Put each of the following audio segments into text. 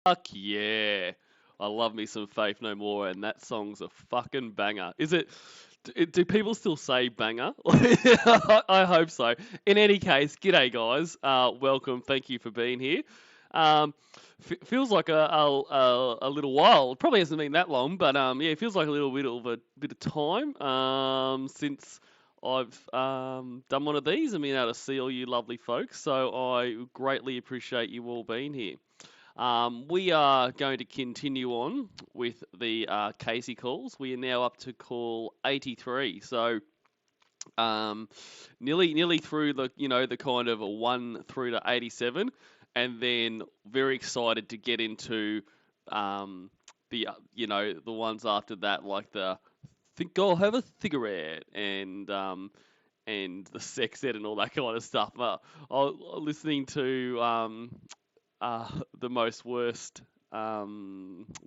Fuck yeah. I love me some Faith No More, and that song's a fucking banger. Is it? Do people still say banger? I hope so. In any case, g'day guys. Welcome. Thank you for being here. Um, feels like a little while. It probably hasn't been that long, but yeah, it feels like a little bit of a bit of time since I've done one of these and been able to see all you lovely folks. So I greatly appreciate you all being here. We are going to continue on with the Casey calls. We are now up to call 83. So um, nearly through the kind of a 1 through to 87, and then very excited to get into the ones after that, like the think I'll have a cigarette and the sex ed and all that kind of stuff. Listening to the most worst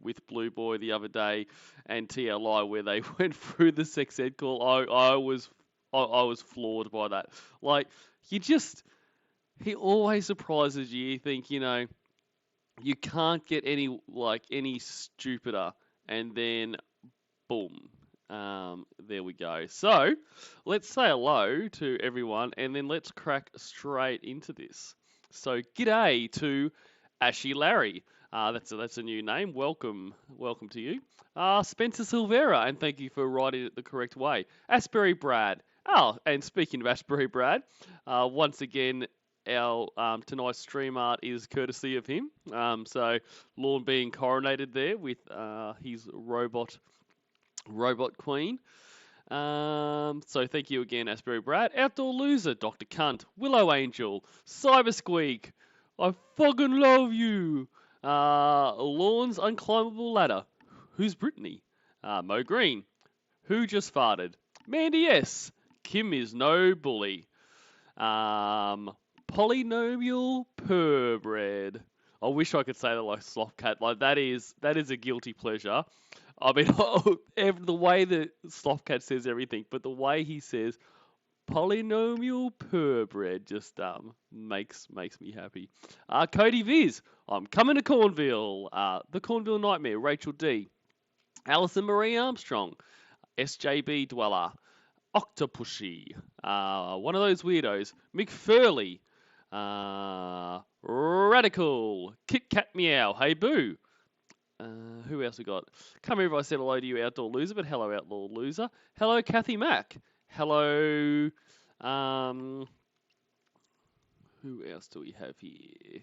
with Blue Boy the other day and TLI where they went through the sex ed call. I was floored by that. Like you just he always surprises you. You think you can't get any stupider, and then boom. There we go. So let's say hello to everyone, and then let's crack straight into this. So g'day to Ashy Larry. That's a new name. Welcome to you. Spencer Silvera, and thank you for writing it the correct way. Asbury Brad. Oh, and speaking of Asbury Brad, once again, our tonight's stream art is courtesy of him. So Lorne being coronated there with his robot queen. So thank you again, Asbury Brad. Outdoor Loser, Dr. Cunt, Willow Angel, Cyber Squeak, I fucking love you. Lorne's Unclimbable Ladder, Who's Brittany? Mo Green, Who Just Farted? Mandy S, Kim is no bully. Polynomial Purebred. I wish I could say that like Slothcat. Like that is a guilty pleasure. I mean, the way that Slothcat says everything, but the way he says polynomial purebred just makes me happy. Cody Viz, I'm coming to Cornville. The Cornville Nightmare, Rachel D. Alison Marie Armstrong, SJB Dweller, Octopushy, one of those weirdos, McFurley, Radical, Kit Kat Meow, Hey Boo. Who else we got? Can't remember if I said hello to you, Outdoor Loser, but hello, Outlaw Loser. Hello, Kathy Mack. Hello, who else do we have here?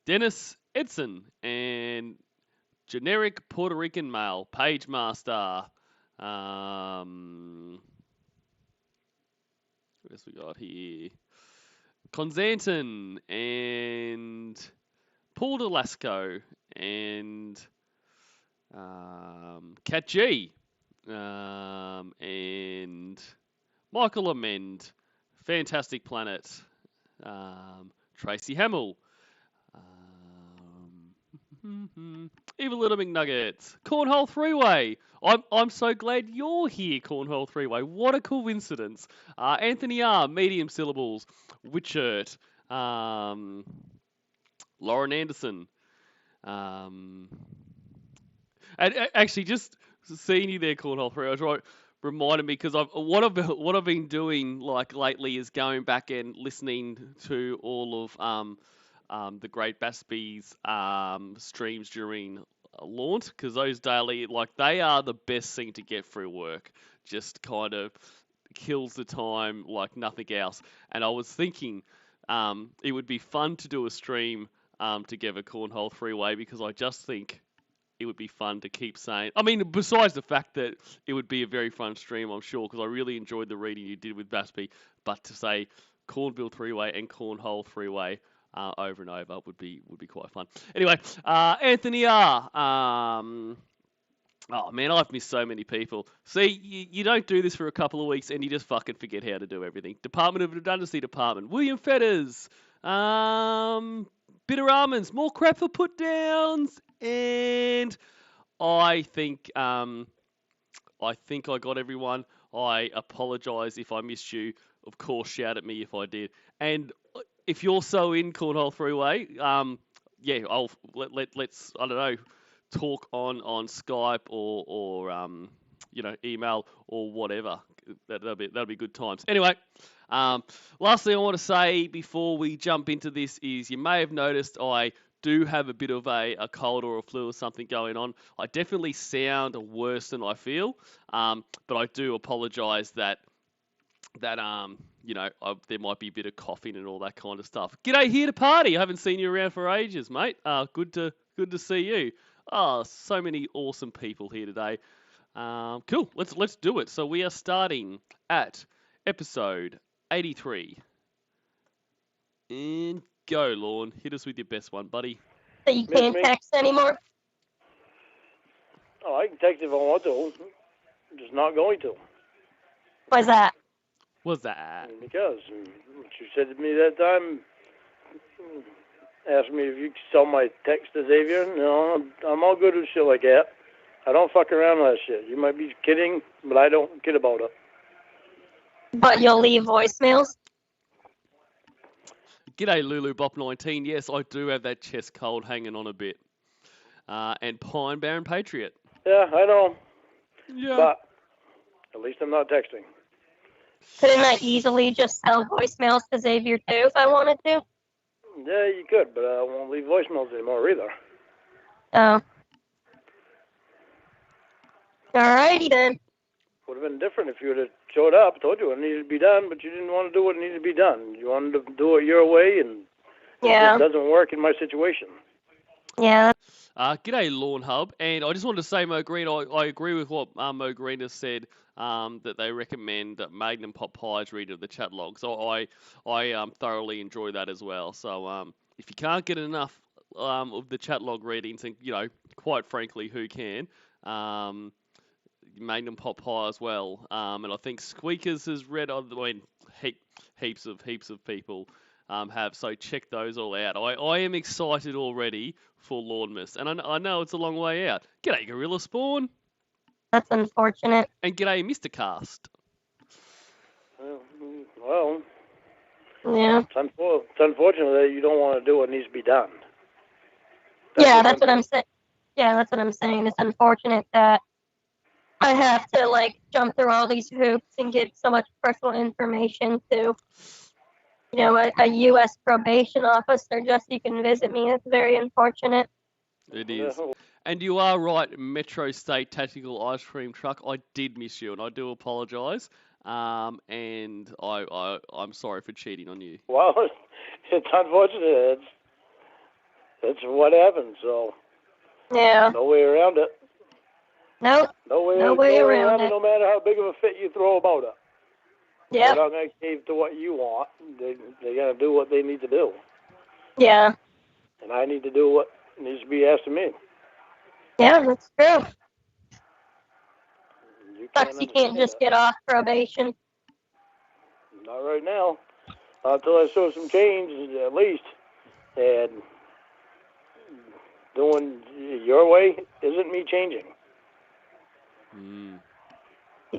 Dennis Edson and generic Puerto Rican male, Page Master. What else we got here? Constantin and Paul Delasco and Cat G and Michael Amend, Fantastic Planet, Tracy Hamill, Evil Little McNuggets, Cornhole Three-Way. I'm so glad you're here, Cornhole Three-Way. What a coincidence. Anthony R, medium syllables, Witchert, Lauren Anderson. And actually, just seeing you there, Cornhole Three, I was right, reminded me because what I've been doing like lately is going back and listening to all of the Great Batsby's streams during launch, because those daily, like, they are the best thing to get through work. Just kind of kills the time like nothing else. And I was thinking it would be fun to do a stream together, Cornhole Three-Way, because I just think it would be fun to keep saying. I mean, besides the fact that it would be a very fun stream, I'm sure, because I really enjoyed the reading you did with Batsby, but to say Cornville Three-Way and Cornhole Three-Way over and over would be quite fun. Anyway, Anthony R. Oh man, I've missed so many people. See, you don't do this for a couple of weeks and you just fucking forget how to do everything. Department of Redundancy Department. William Fetters. Bitter Almonds. More crap for put downs. And I think I got everyone. I apologise if I missed you. Of course, shout at me if I did. And if you're so in Cornhole Three-Way, yeah, let's I don't know, talk on Skype or email or whatever. That'll be good times. Anyway, um, last thing I want to say before we jump into this is you may have noticed I do have a bit of a cold or a flu or something going on. I definitely sound worse than I feel, but I do apologise that there might be a bit of coughing and all that kind of stuff. G'day, here to party. I haven't seen you around for ages, mate. Good to see you. Oh, so many awesome people here today. Cool. Let's do it. So we are starting at episode 83. And go, Lorne. Hit us with your best one, buddy. So you can't text anymore? Oh, I can text if I want to. I'm just not going to. Why's that? What's that? Because what you said to me that time, asked me if you could sell my text to Xavier. No, I'm all good with shit like that. I don't fuck around with that shit. You might be kidding, but I don't kid about it. But you'll leave voicemails? G'day, Lulu Bop 19. Yes, I do have that chest cold hanging on a bit. And Pine Baron Patriot. Yeah, I know. Yeah. But at least I'm not texting. Couldn't I easily just sell voicemails to Xavier too if I wanted to? Yeah, you could, but I won't leave voicemails anymore either. Oh. Alrighty then. Would have been different if you would have showed up, told you what needed to be done, but you didn't want to do what needed to be done. You wanted to do it your way, and it doesn't work in my situation. Yeah. G'day, Lorne Hub, and I just wanted to say, Mo Green, I agree with what Mo Green has said, that they recommend that Magnum Pop Pies read of the chat log. So I thoroughly enjoy that as well. So if you can't get enough of the chat log readings, and quite frankly, who can? Magnum Pop Pie as well. And I think Squeakers has read. I mean, heaps of people have. So check those all out. I am excited already for Lordmas, and I know it's a long way out. G'day, Gorilla Spawn. That's unfortunate. And g'day, Mr. Cast. Well, yeah. It's unfortunate that you don't want to do what needs to be done. That's what I'm saying. Yeah, that's what I'm saying. It's unfortunate that I have to jump through all these hoops and get so much personal information to, a U.S. probation officer just so you can visit me. It's very unfortunate. It is. And you are right, Metro State Tactical Ice Cream Truck. I did miss you, and I do apologise. And I'm sorry for cheating on you. Well, it's unfortunate. It's what happened. So yeah, no way around it. Nope. No way around it. No matter how big of a fit you throw about it. Yeah. They're not going to cave to what you want. They got to do what they need to do. Yeah. And I need to do what needs to be asked of me. Yeah, that's true. You can't just get off probation. Not right now. Until I show some change, at least. And doing your way isn't me changing.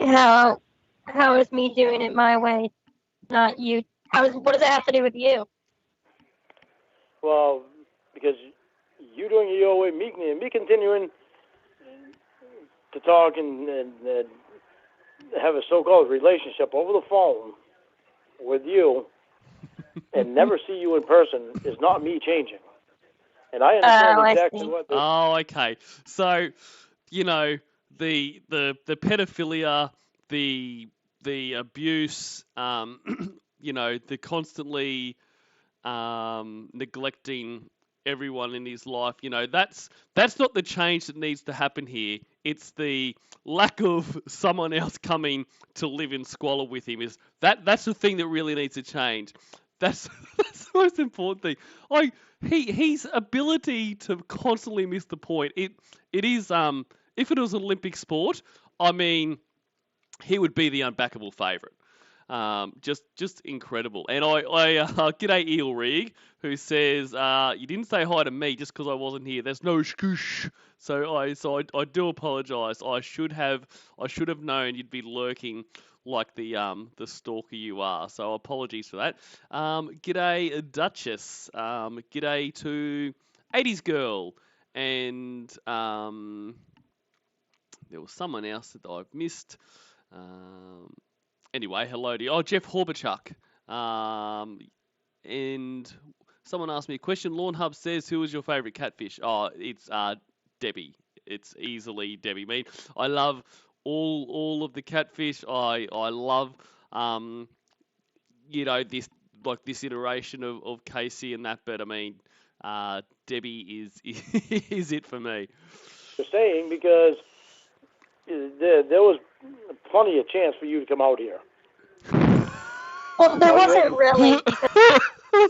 How is me doing it my way, not you? What does that have to do with you? Well, because you doing it your way, me continuing to talk and have a so-called relationship over the phone with you and never see you in person is not me changing. And I understand exactly what this... Oh, okay. So, the pedophilia, the abuse, the constantly neglecting everyone in his life, that's not the change that needs to happen here. It's the lack of someone else coming to live in squalor with him. That's the thing that really needs to change. That's the most important thing. His ability to constantly miss the point. It is if it was an Olympic sport, I mean, he would be the unbackable favourite. Just incredible. And g'day Eel Rig, who says, you didn't say hi to me just because I wasn't here. There's no skoosh. So I do apologise. I should have known you'd be lurking like the stalker you are. So apologies for that. G'day Duchess. G'day to 80s Girl, and there was someone else that I've missed. Anyway, hello to you. Oh, Jeff Horbachuck. And someone asked me a question. Lorne Hub says, who was your favourite catfish? Oh, it's Debbie. It's easily Debbie. I love all of the catfish. I love this iteration of Casey and that, but I mean Debbie is it for me. Just saying, because there was plenty of chance for you to come out here. Well, there wasn't really.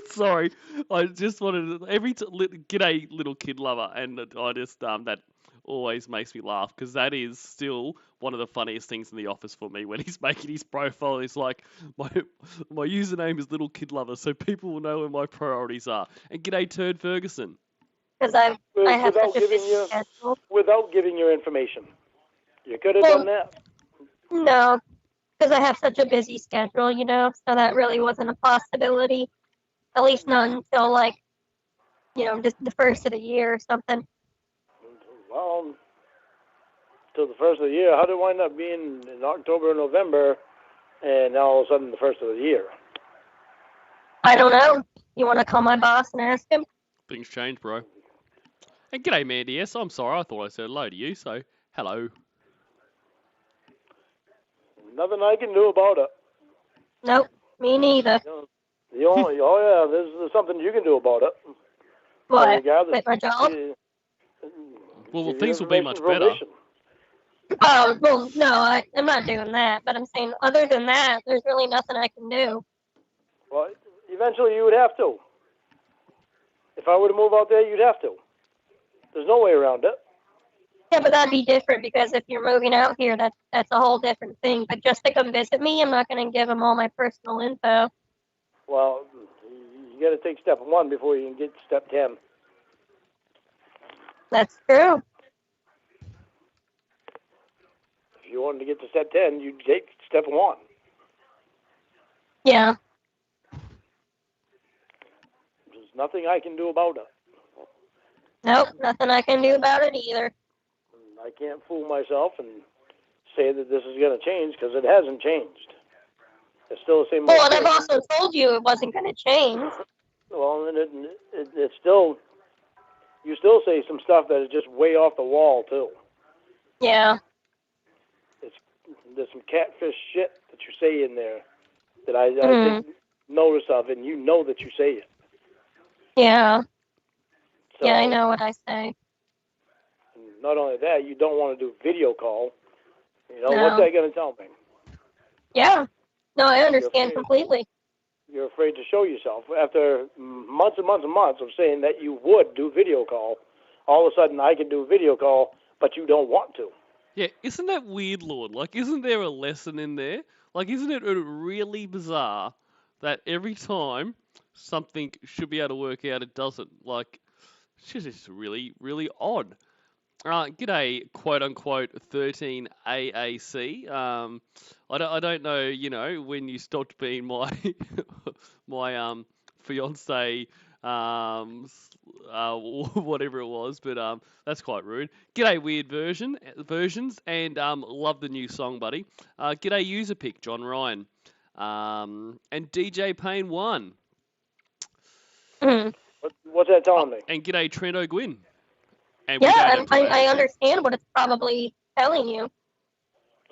Sorry, I just wanted g'day little kid lover, and I just that always makes me laugh because that is still one of the funniest things in the office for me when he's making his profile. He's like, my username is little kid lover, so people will know where my priorities are. And g'day Turd Ferguson. Because I have such a busy schedule. Without giving your information, you could have done that. No, because I have such a busy schedule, so that really wasn't a possibility. At least not until just the first of the year or something. Well, till the first of the year, how did it wind up being in October or November, and now all of a sudden the first of the year? I don't know. You want to call my boss and ask him? Things change, bro. And g'day, Mandy. Yes, I'm sorry. I thought I said hello to you, so hello. Nothing I can do about it. Nope, me neither. There's something you can do about it. What? Quit my job? Well, things will be much better. Oh, well, no, I'm not doing that. But I'm saying, other than that, there's really nothing I can do. Well, eventually you would have to. If I were to move out there, you'd have to. There's no way around it. Yeah, but that'd be different because if you're moving out here, that's a whole different thing. But just to come visit me, I'm not going to give them all my personal info. Well, you got to take step 1 before you can get step 10. That's true. If you wanted to get to step 10, you'd take step 1. Yeah. There's nothing I can do about it. Nope, nothing I can do about it either. I can't fool myself and say that this is going to change because it hasn't changed. It's still the same. Well, and I've also told you it wasn't going to change. Well, and it's still, you still say some stuff that is just way off the wall too. Yeah. There's some catfish shit that you say in there that I take notice of, and you know that you say it. Yeah. So, yeah, I know what I say. Not only that, you don't want to do video call. No. What's that going to tell me? Yeah. No, I understand completely. You're afraid to show yourself. After months and months and months of saying that you would do video call, all of a sudden I can do video call, but you don't want to. Yeah, isn't that weird, Lord? Like, isn't there a lesson in there? Like, isn't it really bizarre that every time something should be able to work out, it doesn't? Like, it's just really, really odd. G'day, quote-unquote, 13 AAC. I don't know, when you stopped being my my fiance, whatever it was, but that's quite rude. G'day, weird versions, and love the new song, buddy. G'day, user pick, John Ryan, and DJ Payne 1. What's that telling me? And g'day, Trent O'Gwyn. Yeah, I understand what it's probably telling you.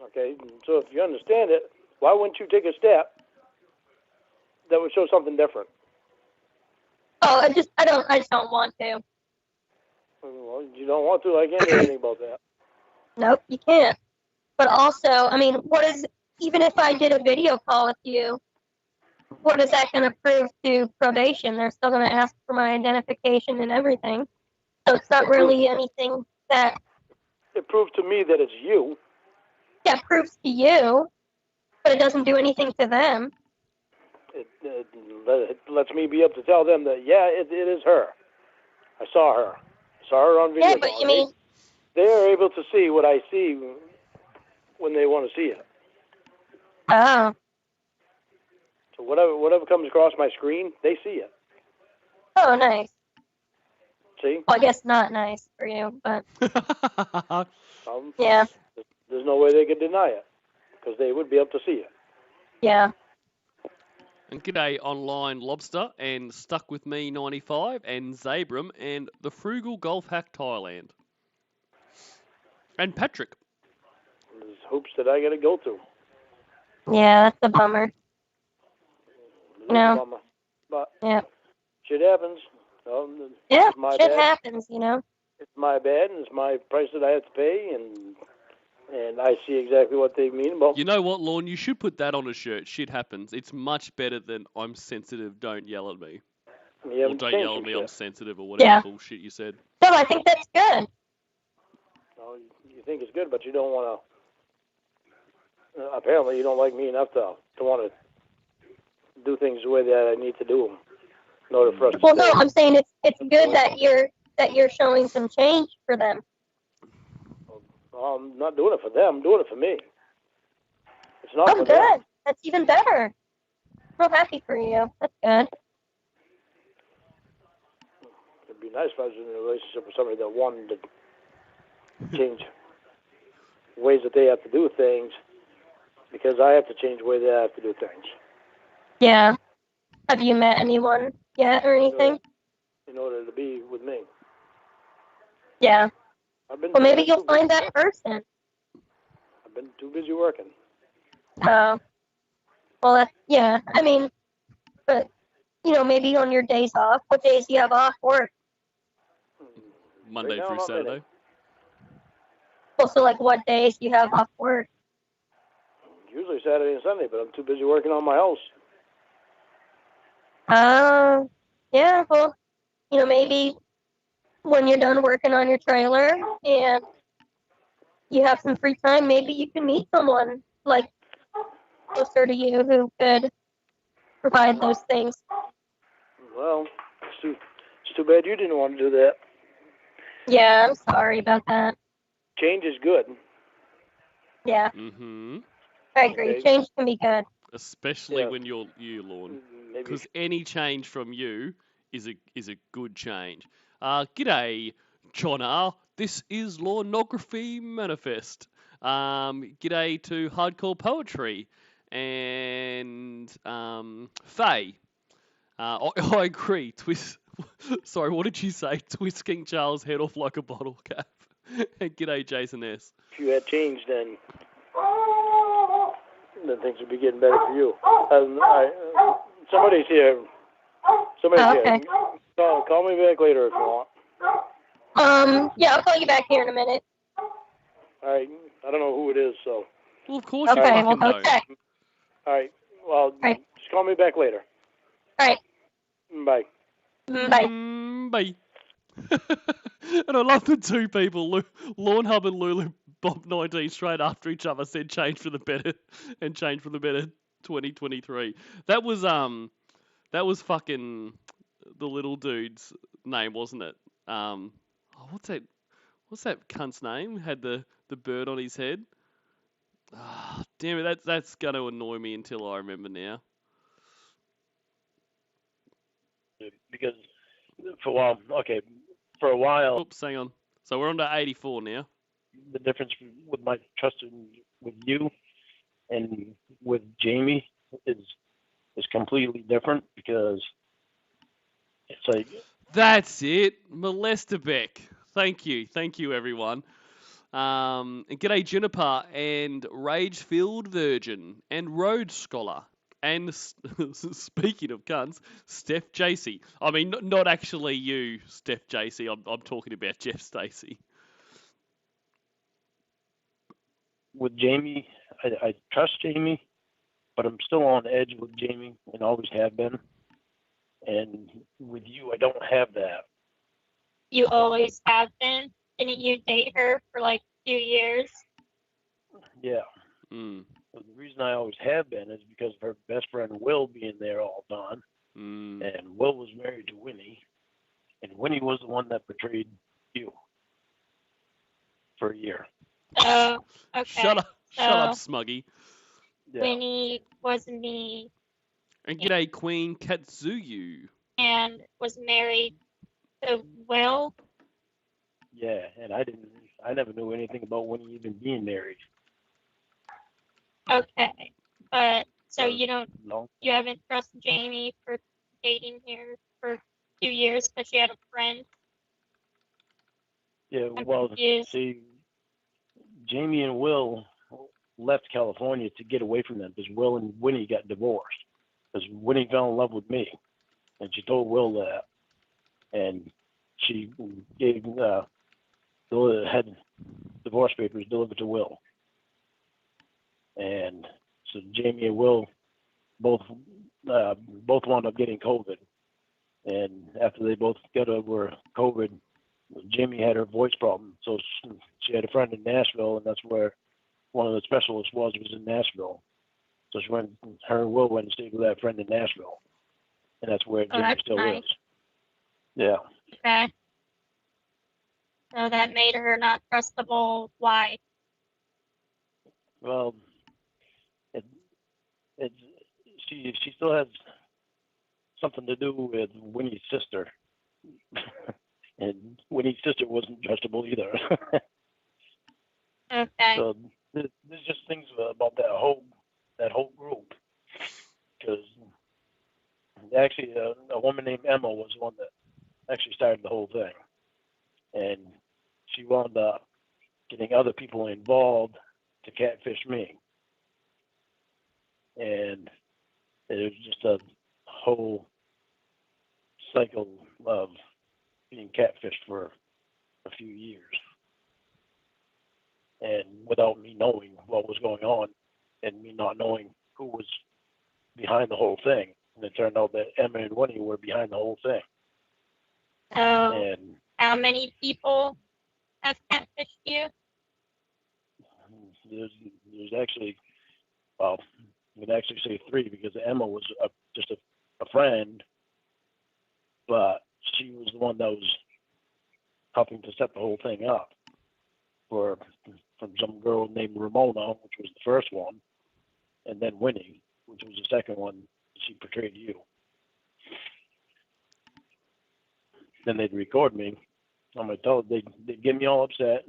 Okay, so if you understand it, why wouldn't you take a step that would show something different? Oh, I just don't want to. Well, you don't want to. I can't do anything about that. Nope, you can't. But also, I mean, even if I did a video call with you, what is that going to prove to probation? They're still going to ask for my identification and everything. So it's not really anything that... It proves to me that it's you. Yeah, it proves to you, but it doesn't do anything to them. It lets me be able to tell them that, yeah, it is her. I saw her. I saw her on video. Yeah, but you mean... They are able to see what I see when they want to see it. Oh. So whatever comes across my screen, they see it. Oh, nice. See? Well, I guess not nice for you, but yeah, There's no way they could deny it because they would be able to see it. yeah. And g'day online lobster and stuck with me 95 and Zabram and the frugal golf hack Thailand. And Patrick. There's hoops that I got to go through. Yeah, that's a bummer. No. Bummer. But Yeah. shit happens. Yeah, it's my shit bad. happens, you know. It's my bad, and it's my price that I have to pay, and I see exactly what they mean about. You know what, Lorne? You should put that on a shirt. Shit happens. It's much better than I'm sensitive, don't yell at me. Or don't yell at me, I'm sensitive, or whatever bullshit you said. No, I think that's good. No, you think it's good, but you don't want to. Apparently, you don't like me enough to want to do things the way that I need to do them in order for us to Well, stay. no, I'm saying it's good that you're showing some change for them. Well, I'm not doing it for them. I'm doing it for me. It's not for good. them. That's even better. I'm happy for you. That's good. It'd be nice if I was in a relationship with somebody that wanted to change ways that they have to do things, because I have to change the way that I have to do things. Yeah. Have you met anyone yet or anything? In order to be with me. Yeah. Well, maybe you'll find that person. I've been too busy working. Oh. Well, yeah. I mean, but, maybe on your days off. What days do you have off work? Monday through Saturday. Well, so, like, what days do you have off work? Usually Saturday and Sunday, but I'm too busy working on my house. Yeah, well, maybe when you're done working on your trailer and you have some free time, maybe you can meet someone, like, closer to you who could provide those things. Well, it's too bad you didn't want to do that. Yeah, I'm sorry about that. Change is good. Yeah. Mm-hmm. I agree. Okay. Change can be good. Especially when you're you, Lorne. Because any change from you is a good change. G'day, Chonna. This is Lornography Manifest. G'day to Hardcore Poetry and Faye. I agree. Sorry, what did you say? Twist King Charles' head off like a bottle cap. And g'day, Jason S. If you had changed, then things would be getting better for you. Somebody's here. Here. Call me back later if you want. Yeah, I'll call you back here in a minute. All right. I don't know who it is, so. Well, of course you fucking know. Check. All right. Well, just call me back later. All right. Bye. Bye. Bye. And I love the two people, Lorne Hub and Lulu Bob 19, straight after each other said change for the better and change for the better 2023. That was fucking the little dude's name, wasn't it? What's that cunt's name? Had the bird on his head. Damn it, that's gonna annoy me until I remember now. Because for a while. Oops, hang on. So we're on to 84 now. The difference with my trust with you and with Jamie is completely different, because it's like. That's it, Molestebeck. Thank you, everyone. And g'day Juniper and Rage-Filled Virgin and Rhodes Scholar. And speaking of cunts, Steph JC. I mean, not actually you, Steph JC. I'm talking about Jeff Stacey. With Jamie, I trust Jamie, but I'm still on edge with Jamie and always have been. And with you, I don't have that. You always have been? Didn't you date her for like 2 years? Yeah. Mm. The reason I always have been is because of her best friend Will being there all done. Mm. And Will was married to Winnie. And Winnie was the one that betrayed you for a year. Oh, okay. Shut up, Smuggy. Yeah. Winnie was me. And g'day, Queen Katsuyu. And was married So, Will, Yeah, and I never knew anything about Winnie even being married. okay. But, so For long. you haven't trusted Jamie for dating here for 2 years because she had a friend? Yeah, I'm well, confused. see, Jamie and Will left California to get away from them because Will and Winnie got divorced. Because Winnie fell in love with me, and she told Will that, and she gave had divorce papers delivered to Will, and so Jamie and Will both both wound up getting COVID, and after they both got over COVID, Jamie had her voice problem, so she had a friend in Nashville, and that's where one of the specialists was in Nashville. So her and Will went and stayed with that friend in Nashville, and that's where Oh, Jamie that's still nice. lives. Yeah. Okay. So that made her not trustable. Why? Well, it, it she still has something to do with Winnie's sister, and Winnie's sister wasn't trustable either. Okay. So there's just things about that whole group, because actually a woman named Emma was the one that actually started the whole thing, and she wound up getting other people involved to catfish me, and it was just a whole cycle of being catfished for a few years, and without me knowing what was going on, and me not knowing who was behind the whole thing, and it turned out that Emma and Winnie were behind the whole thing. So, And how many people have catfished you? there's actually, well, you could actually say three, because Emma was just a friend, but she was the one that was helping to set the whole thing up for from some girl named Ramona, which was the first one, and then Winnie, which was the second one. She portrayed you. Then they'd record me. I'm gonna tell they'd get me all upset,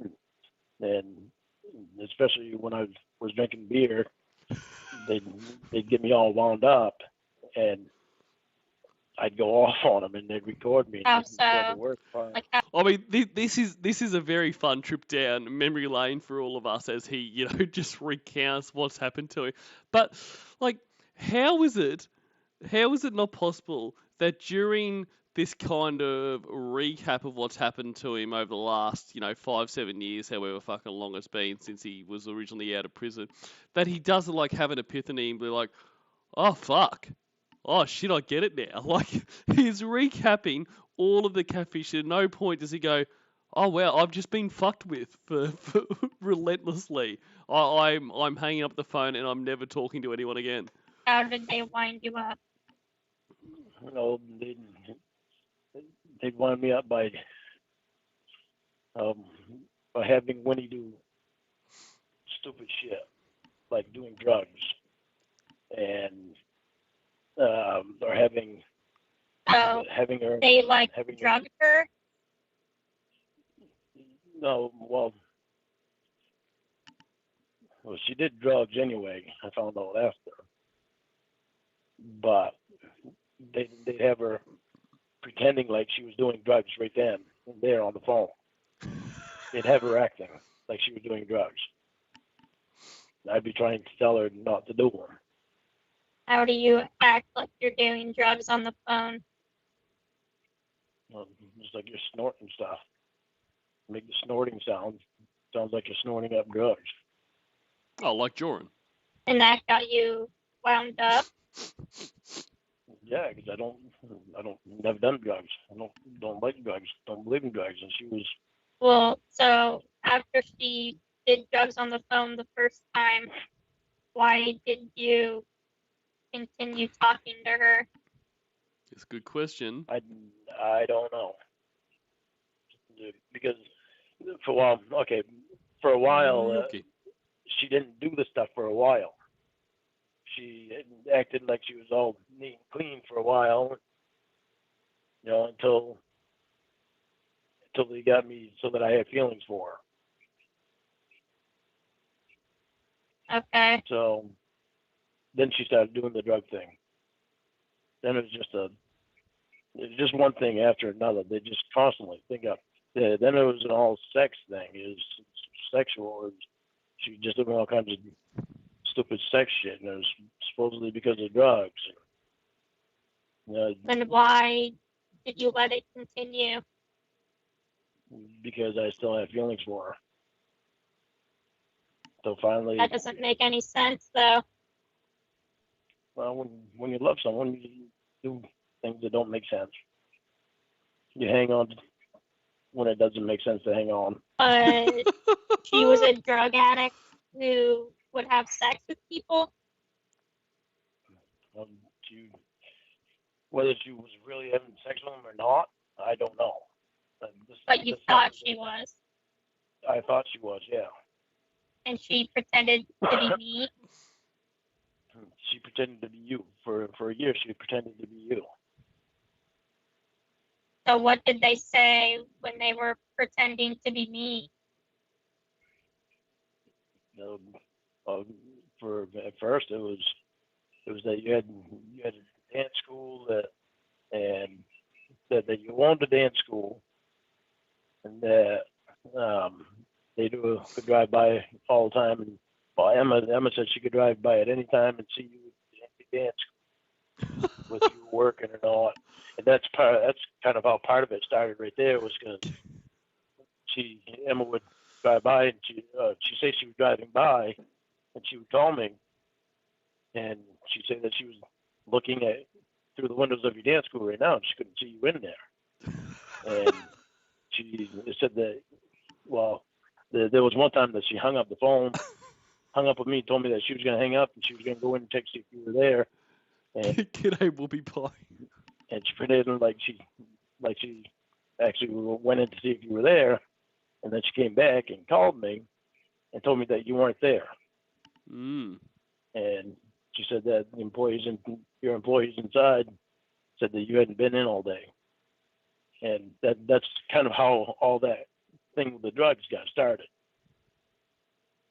and especially when I was drinking beer, they'd get me all wound up, and I'd go off on them, and they'd record me. How And they'd so? the worst part. Like, I mean, this is a very fun trip down memory lane for all of us as he, just recounts what's happened to him. But like, how is it not possible that during this kind of recap of what's happened to him over the last, 5-7 years, however fucking long it's been since he was originally out of prison, that he doesn't like have an epiphany and be like, oh fuck, oh shit, I get it now. Like, he's recapping all of the catfish. At no point does he go, oh wow, I've just been fucked with for relentlessly. I'm hanging up the phone and I'm never talking to anyone again. how did they wind you up? They'd wind me up um, by having Winnie do stupid shit, like doing drugs, and or having So, her they like having her. drugged her? No, well, she did drugs anyway. I found out after, but they'd have her pretending like she was doing drugs right then and there on the phone. They'd have her acting like she was doing drugs. I'd be trying to tell her not to do them. How do you act like you're doing drugs on the phone? Just like you're snorting stuff. Make the snorting sound. Sounds like you're snorting up drugs. Oh, like Joran. And that got you wound up? Yeah, because never done drugs. I don't like drugs. Don't believe in drugs. And she was. Well, so after she did drugs on the phone the first time, why did you continue talking to her? It's a good question. I don't know. Because for a while, Okay. she didn't do the stuff for a while. She acted like she was all neat and clean for a while, until till they got me so that I had feelings for her. Okay. So then she started doing the drug thing. Then it was just one thing after another. They just constantly think up. Then it was an all sex thing. It was sexual. She was just doing all kinds of stupid sex shit, and it was supposedly because of drugs. Then why did you let it continue? Because I still had feelings for her. So finally, That doesn't make any sense, though. well, when you love someone, you do things that don't make sense. You hang on when it doesn't make sense to hang on. She was a drug addict who would have sex with people. Whether she was really having sex with them or not, I don't know. But you thought she was. I thought she was, yeah. And she pretended to be me. She pretended to be you. For a year, she pretended to be you. So what did they say when they were pretending to be me? For at first, it was that you had a dance school and that you owned a dance school, and that they could drive by all the time. And well, Emma said she could drive by at any time and see you at the dance school, whether you were working or not. And that's kind of how part of it started right there, was because Emma would drive by, and she said she was driving by, and she would call me, and she'd say that she was looking at through the windows of your dance school right now, and she couldn't see you in there. And she said that, well, there was one time that she hung up the phone, hung up with me, told me that she was going to hang up and she was going to go in and text you if you were there. And G'day, Whoopie Pie. And she pretended like she actually went in to see if you were there, and then she came back and called me and told me that you weren't there. Mm. And she said that your employees inside said that you hadn't been in all day. And that's kind of how all that thing with the drugs got started.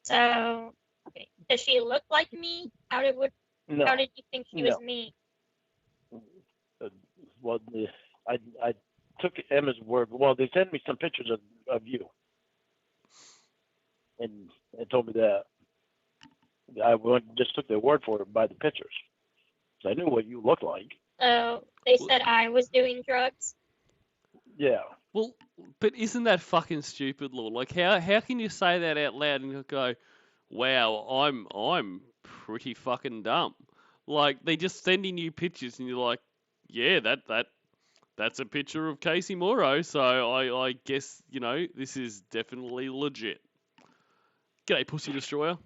So, okay, does she look like me? How did you think she was me? Well, I took Emma's word. Well, they sent me some pictures of you, and told me that just took their word for it by the pictures. So I knew what you looked like. So they said I was doing drugs. Yeah. Well, but isn't that fucking stupid, Lord? Like, how can you say that out loud and go, "Wow, I'm pretty fucking dumb"? Like, they just sending you pictures, and you're like, "Yeah, that's a picture of Casey Morrow, so I guess this is definitely legit." G'day, Pussy Destroyer.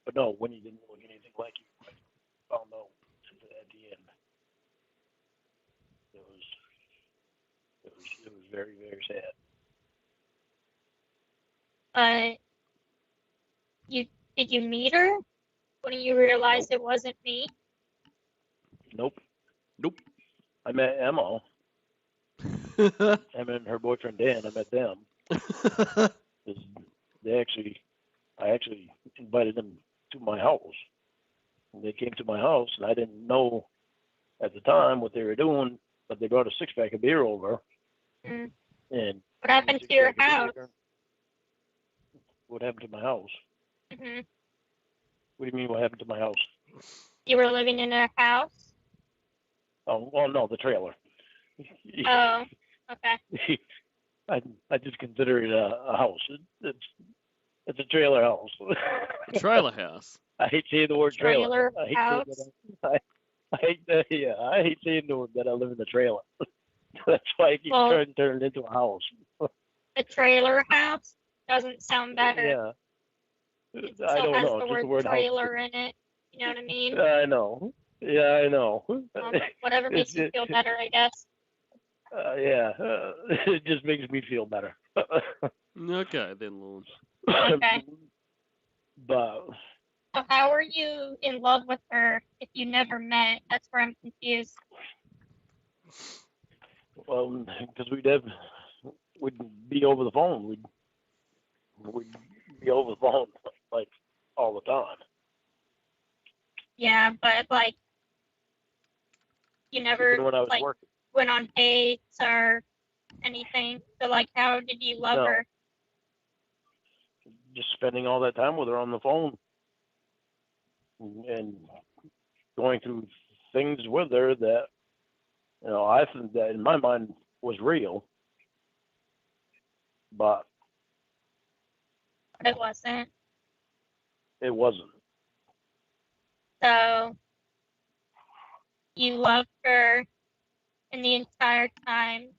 But no, when you didn't look anything like you, I found out at the end. It was very, very sad. Did you meet her when you realized it wasn't me? Nope. I met Emma. Emma and her boyfriend Dan. I met them. I actually invited them to my house. And they came to my house, and I didn't know at the time what they were doing, but they brought a 6-pack of beer over. Mm. And what happened to your house? What happened to my house? Mm-hmm. What do you mean, what happened to my house? You were living in a house? Oh, well, no, the trailer. Oh, okay. I just consider it a house. It's a trailer house. Trailer house. I hate saying the word trailer. House. I hate saying that I live in the trailer. That's why I keep trying to turn it into a house. A trailer house doesn't sound better. Yeah. It still has the word trailer in it. You know what I mean? I know. Yeah, I know. Whatever makes you feel better, I guess. Yeah. It just makes me feel better. Okay, then, Lorne. Okay. But so how are you in love with her if you never met? That's where I'm confused. Well, because we'd be over the phone. We'd be over the phone like all the time. Yeah, but like you never Even when I was like working. went on dates or anything. So like, how did you love No. her? Just spending all that time with her on the phone and going through things with her that, you know, I think that in my mind was real, but It wasn't. it wasn't. So you loved her, and the entire time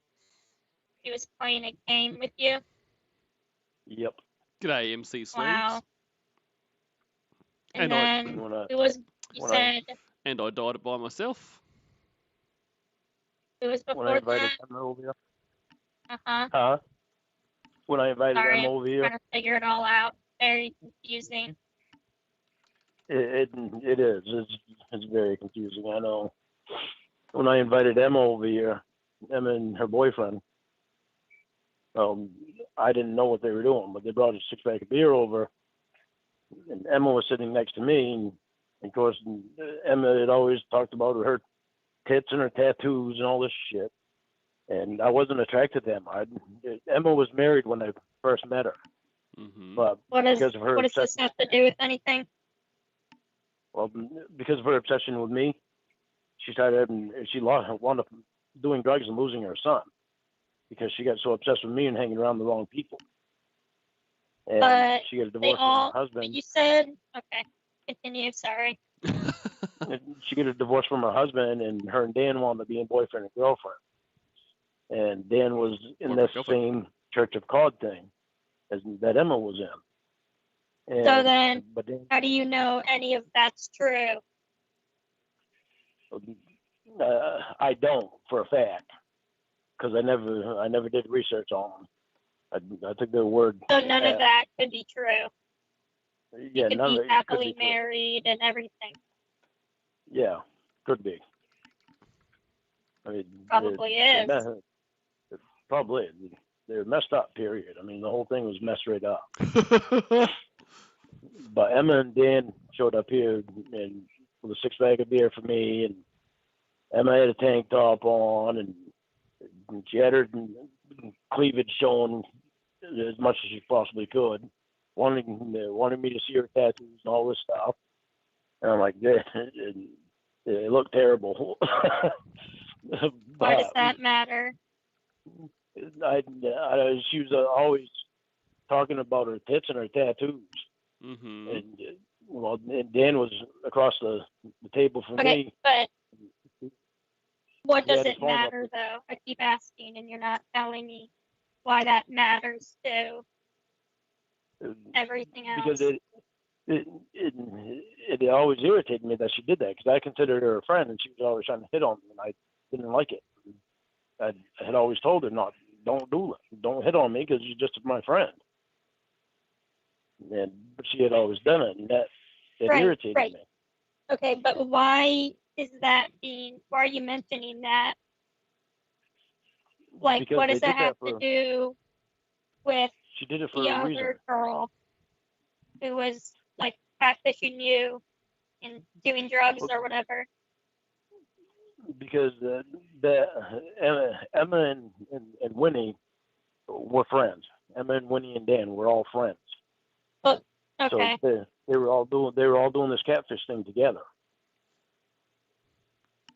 she was playing a game with you. Yep. G'day, MC Sleeves. Wow. And And then it was. You said and I died by myself. it was when I before invited that. Emma over here. Uh-huh. When I invited Sorry, Emma over I'm here. trying to figure it all out. Very confusing. It is. It's very confusing. I know. When I invited Emma over here, Emma and her boyfriend, I didn't know what they were doing, but they brought a 6-pack of beer over, and Emma was sitting next to me, and of course, Emma had always talked about her tits and her tattoos and all this shit, and I wasn't attracted to Emma. Emma was married when I first met her, but What because of her does this have to do with anything? Well, because of her obsession with me, she wound up doing drugs and losing her son because she got so obsessed with me and hanging around the wrong people. And But she got a divorce from her husband. You said, okay, continue, sorry. She got a divorce from her husband, and her and Dan wound up being boyfriend and girlfriend. And Dan was in that same Church of God thing that Emma was in. And, so then, how do you know any of that's true? I don't for a fact, because I never did research on them. I took their word. So none of that could be true. Yeah, none of it happily married and everything. Yeah, could be. I mean, probably is. It probably is. They're messed up. Period. I mean, the whole thing was messed right up. But Emma and Dan showed up here and with a 6-pack of beer for me, and Emma had a tank top on, and she had her cleavage showing as much as she possibly could, wanted me to see her tattoos and all this stuff. And I'm like, it looked terrible. Why does that matter? She was always talking about her tits and her tattoos. Mm-hmm. And Dan was across the table from me. But what does it matter, though? I keep asking, and you're not telling me why that matters to everything else. Because it always irritated me that she did that, because I considered her a friend, and she was always trying to hit on me, and I didn't like it. I had always told her, don't do it. Don't hit on me, because you're just my friend. But she had always done it, and that irritated me. Okay, but why are you mentioning that? Like, because what does that have to do with she did it for the a other reason. girl who was, like, catfishing you and doing drugs or whatever? Because Emma and Winnie were friends. Emma and Winnie and Dan were all friends. Oh, okay. So they were all doing this catfish thing together.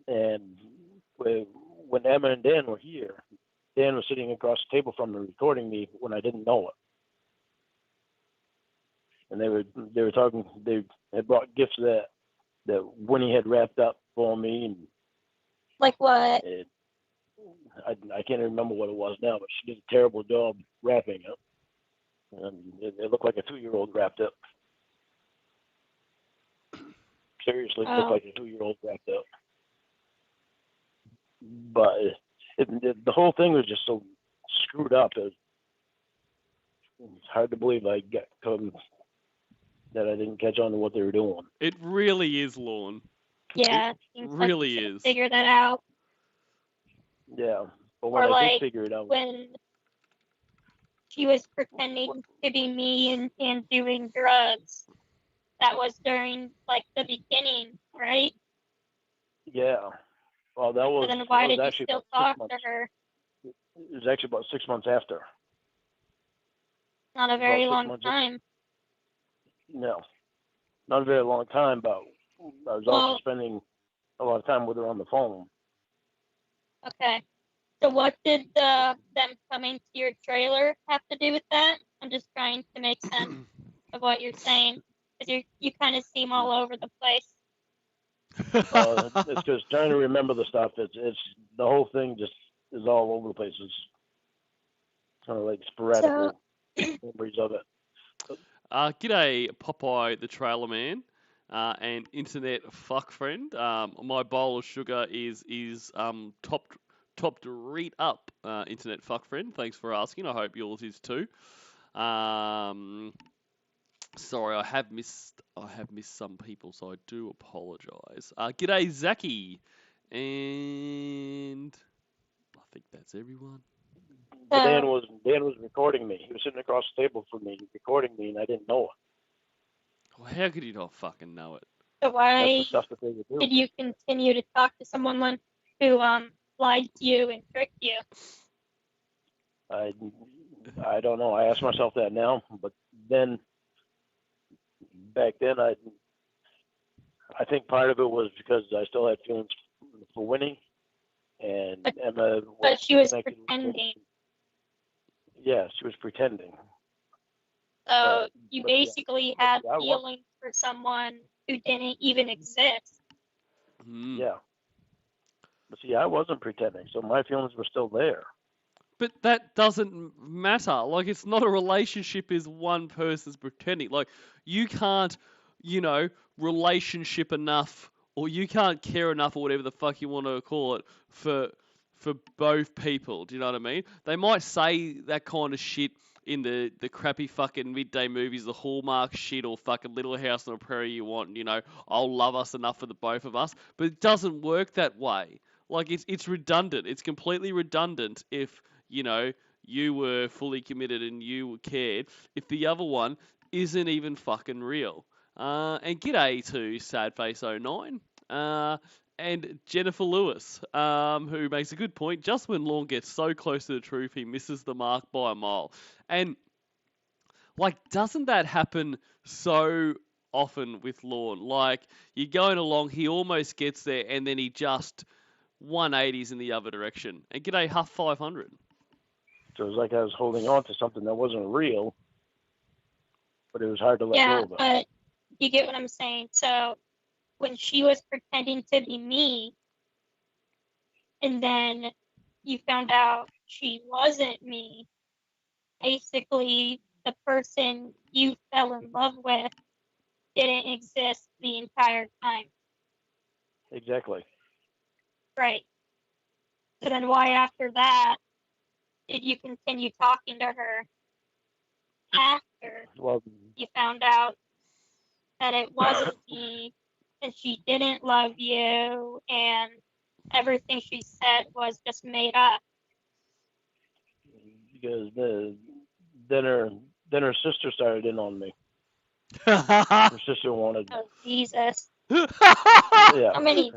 And when Emma and Dan were here, Dan was sitting across the table from me recording me when I didn't know it. And they were talking. They had brought gifts that Winnie had wrapped up for me. And like what? I can't remember what it was now, but she did a terrible job wrapping it. And it looked like a 2-year-old wrapped up. Seriously, it looked like a 2-year-old wrapped up. But the whole thing was just so screwed up. It's hard to believe that I didn't catch on to what they were doing. It really is, Lorne. Yeah, it really like is. Figure that out. Yeah, but when I did figure it out, she was pretending to be me and doing drugs. That was during, like, the beginning, right? Yeah. Well, that So was, then that why was did you actually still about 6 talk months. to her? It was actually about 6 months after. Not a About very 6 long months time. No, not a very long time, but I was also Well, spending a lot of time with her on the phone. okay. So what did them coming to your trailer have to do with that? I'm just trying to make sense of what you're saying, because you kind of seem all over the place. It's because trying to remember the stuff. It's the whole thing just is all over the place. It's kind of like sporadic memories of it. G'day, Popeye the Trailer Man, and internet fuck friend. My bowl of sugar is topped right up. Internet fuck friend. Thanks for asking. I hope yours is too. Sorry, I have missed some people, so I do apologise. G'day, Zachy, and I think that's everyone. But Dan was recording me. He was sitting across the table from me, recording me, and I didn't know it. Well, how could you not fucking know it? So why That's the stuff that they would do. did you continue to talk to someone who lied to you and tricked you? I don't know. I ask myself that now, but then back then I think part of it was because I still had feelings for Winnie, and Emma. But she was pretending. Yeah, she was pretending. So you basically had feelings for someone who didn't even exist. Yeah. But see, I wasn't pretending, so my feelings were still there. But that doesn't matter. Like, it's not a relationship is one person's pretending. Like, you can't, relationship enough, or you can't care enough, or whatever the fuck you want to call it, for both people. Do you know what I mean? They might say that kind of shit in the crappy fucking midday movies, the Hallmark shit, or fucking Little House on the Prairie you want, I'll love us enough for the both of us. But it doesn't work that way. Like, it's redundant. It's completely redundant if you were fully committed and you cared, if the other one isn't even fucking real. And g'day to Sadface09, and Jennifer Lewis, who makes a good point. Just when Lorne gets so close to the truth, he misses the mark by a mile. And, doesn't that happen so often with Lorne? Like, you're going along, he almost gets there, and then he just 180s in the other direction. And g'day, Huff 500. So it was like I was holding on to something that wasn't real, but it was hard to let go of it. Yeah, but you get what I'm saying. So when she was pretending to be me, and then you found out she wasn't me, basically the person you fell in love with didn't exist the entire time. Exactly. Right. So then why after that did you continue talking to her after you found out that it wasn't me and she didn't love you and everything she said was just made up? Because then her sister started in on me. Her sister wanted. Oh, Jesus. Yeah. How many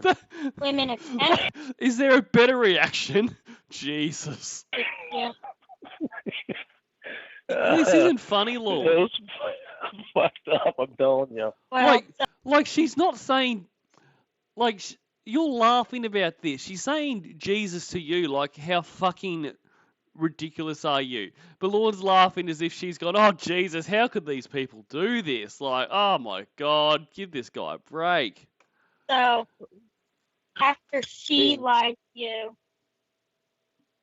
women attempt? Is there a better reaction? Jesus. Yeah. This isn't funny, Lord. It was fucked up, I'm telling you. Well, like she's not saying, you're laughing about this. She's saying Jesus to you, like, how fucking ridiculous are you? But Lord's laughing as if she's gone, oh, Jesus, how could these people do this? Like, oh my God, give this guy a break. So, after she lied to you,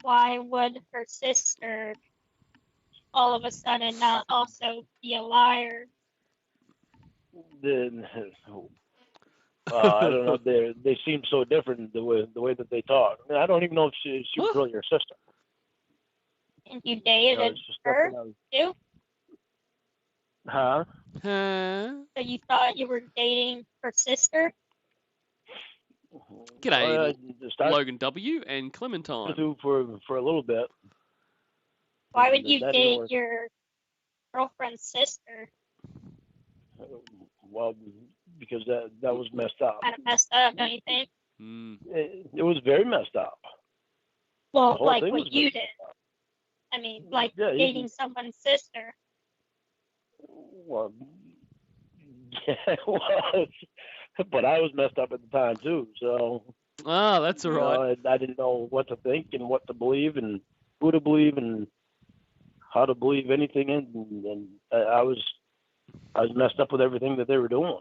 why would her sister all of a sudden not also be a liar? Then I don't know. They seem so different the way that they talk. I mean, I don't even know if she was really your sister. And you dated her too? Huh? Huh? So you thought you were dating her sister? G'day, Logan W. and Clementine. For a little bit. Why would you That didn't date work. your girlfriend's sister? Well, because that was messed up. Kind of messed up, don't you think? It was very messed up. The Well, whole like thing what was you messed did. up. I mean, like Yeah, dating someone's sister. Well, yeah, it was. But I was messed up at the time too, so That's all right. I didn't know what to think and what to believe and who to believe and how to believe anything in, and I was messed up with everything that they were doing,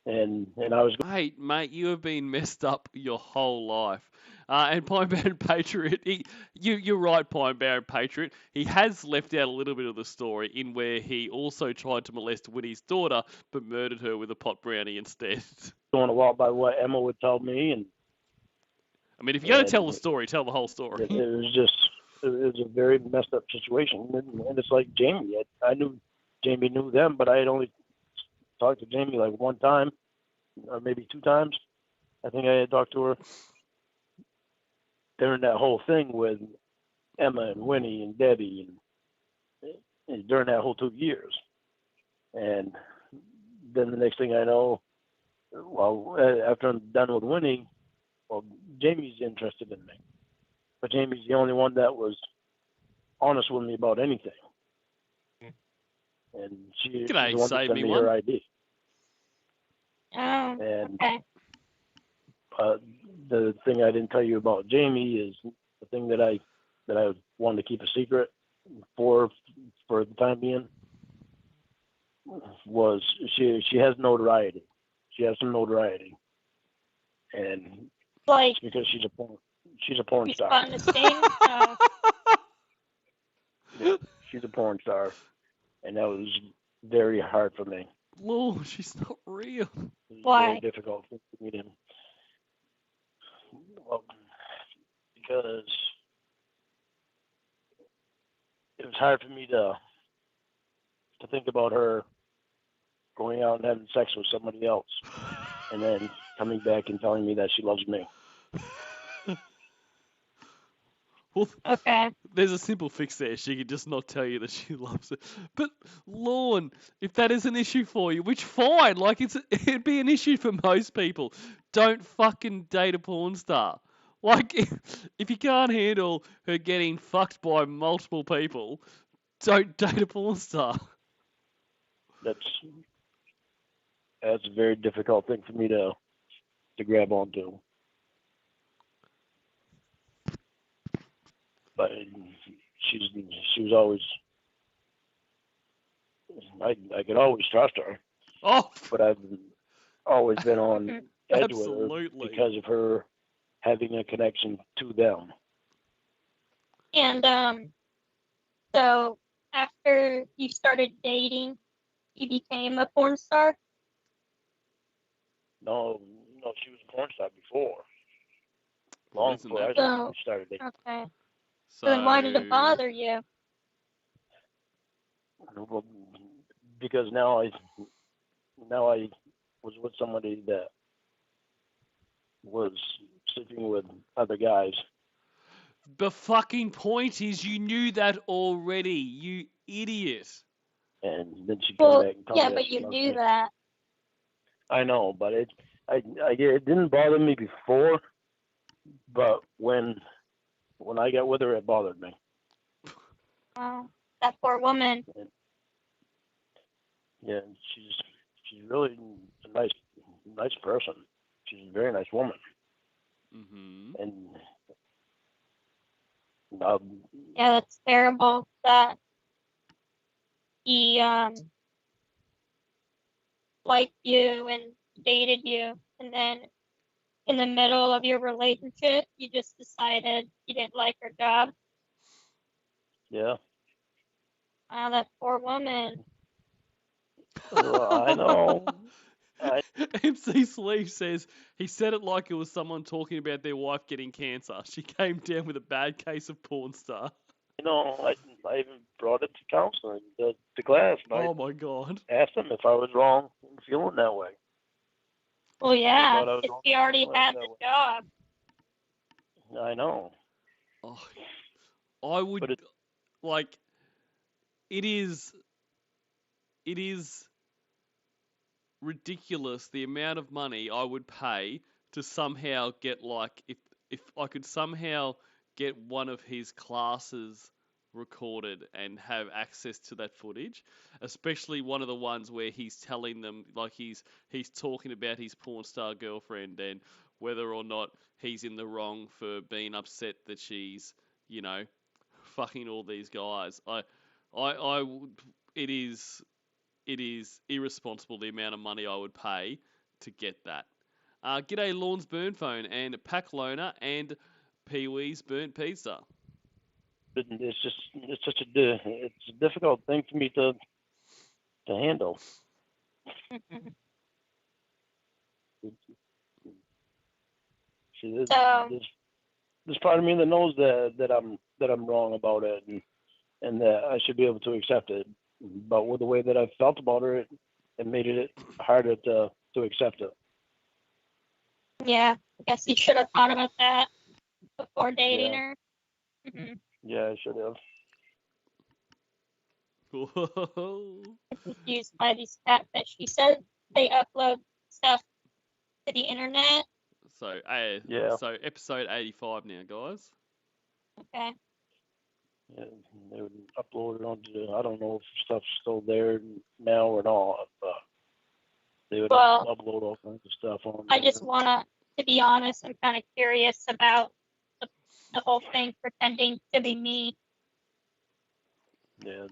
and I was. Hey, mate, you have been messed up your whole life. And Pine Barren Patriot, you're right, Pine Barren Patriot. He has left out a little bit of the story in where he also tried to molest Winnie's daughter, but murdered her with a pot brownie instead. Going a lot by what Emma would tell me, and I mean, if you're going to tell the story, tell the whole story. it was just it was a very messed up situation, and it's like Jamie. I knew Jamie knew them, but I had only talked to Jamie like one time, or maybe two times. I think I had talked to her during that whole thing with Emma and Winnie and Debbie, and during that whole 2 years. And then the next thing I know, well, after I'm done with Winnie, well, Jamie's interested in me. But Jamie's the only one that was honest with me about anything. And she's the one that save sent me me one. her ID. Oh, And okay. the thing I didn't tell you about Jamie is the thing that I wanted to keep a secret for the time being was she has notoriety. She has some notoriety, and Like it's because she's a porn she's star. fun to sing. So. Yeah, she's a porn star, and that was very hard for me. Lord, she's not real. It was Why? very difficult for me to. Well, because it was hard for me to think about her going out and having sex with somebody else, and then coming back and telling me that she loves me. Well, Okay. there's a simple fix there. She could just not tell you that she loves it. But Lorne, if that is an issue for you, which fine, like it'd be an issue for most people. Don't fucking date a porn star. Like if you can't handle her getting fucked by multiple people, don't date a porn star. That's a very difficult thing for me to grab onto. But she was always. I could always trust her. Oh, But I've always been on edge absolutely. with her because of her having a connection to them. And so after you started dating, you became a porn star? No, she was a porn star before. Long Isn't before that- I started dating. Okay. So then why did it bother you? Well, because now I was with somebody that was sleeping with other guys. The fucking point is you knew that already, you idiot. And then she came Well, back and told yeah, me that but she you loved knew me. that. I know, but it didn't bother me before, but when I got with her, it bothered me. Oh, that poor woman. Yeah, she's really a nice person. She's a very nice woman. Mm-hmm. And Yeah, that's terrible that he liked you and dated you, and then in the middle of your relationship, you just decided you didn't like her job. yeah, Wow, that poor woman. I know. MC Sleeve says he said it like it was someone talking about their wife getting cancer. She came down with a bad case of porn star. You know, I even brought it to counseling, to class, and Oh my god. I asked them if I was wrong in feeling that way. Well, yeah, thought I was if wrong she already feeling had that the way. job. I know. Oh, I would. But like, it is ridiculous the amount of money I would pay to somehow get, like, if I could somehow get one of his classes recorded and have access to that footage, especially one of the ones where he's telling them, like, he's talking about his porn star girlfriend and whether or not he's in the wrong for being upset that she's, fucking all these guys. I would, it is irresponsible the amount of money I would pay to get that. G'day Lorne's Burn Phone and Pack Loner and Pee Wee's Burnt Pizza. It's a difficult thing for me to handle. See, there's part of me that knows that I'm wrong about it, and that I should be able to accept it. But with the way that I felt about her, it made it harder to accept it. Yeah, I guess you should have thought about that before dating her. Mm-hmm. Yeah, I should have. Confused by these catfish. He said they upload stuff to the internet. So, yeah. So episode 85 now, guys. Okay. Yeah, they would upload it onto. I don't know if stuff's still there now or not, but they would upload all kinds of stuff on. I just wanna, to be honest, I'm kind of curious about the whole thing pretending to be me. Yeah,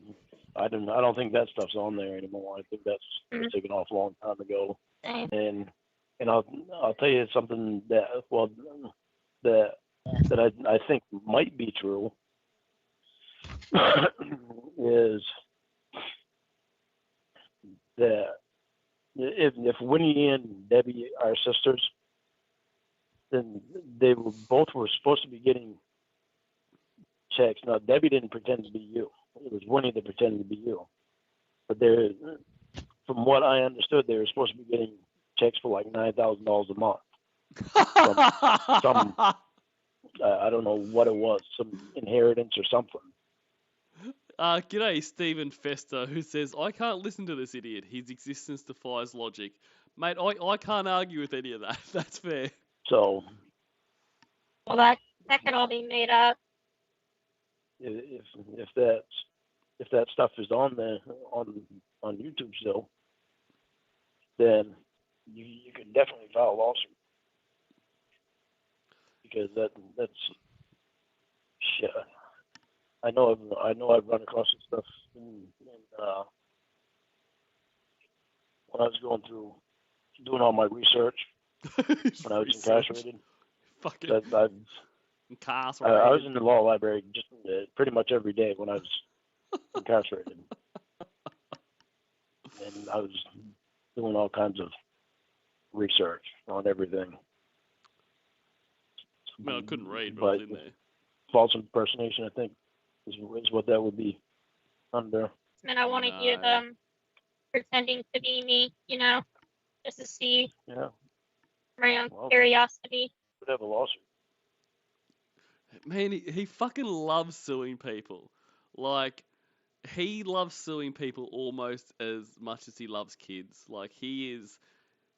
I don't think that stuff's on there anymore. I think that's taken off a long time ago. Same. And I'll tell you something that I think might be true is that if Winnie and Debbie are sisters, then they both were supposed to be getting checks. Now Debbie didn't pretend to be you. It was Winnie that pretended to be you. But from what I understood, they were supposed to be getting checks for like $9,000 a month. Some I don't know what it was, some inheritance or something. G'day Stephen Fester, who says, I can't listen to this idiot. His existence defies logic. Mate, I can't argue with any of that. That's fair. So, well, that could all be made up. If that stuff is on there on YouTube still, then you can definitely file a lawsuit, because that's shit. I know I've run across this stuff when I was going through doing all my research when I was incarcerated. Fucking incarcerated. I was in the law library just pretty much every day when I was incarcerated, and I was doing all kinds of research on everything. Well, I couldn't read, but I was in there. False impersonation, I think, is what that would be under. And I want to hear them pretending to be me, just to see. Yeah. My own curiosity. Would have a lawsuit. Man, he fucking loves suing people. Like, he loves suing people almost as much as he loves kids. Like, he is,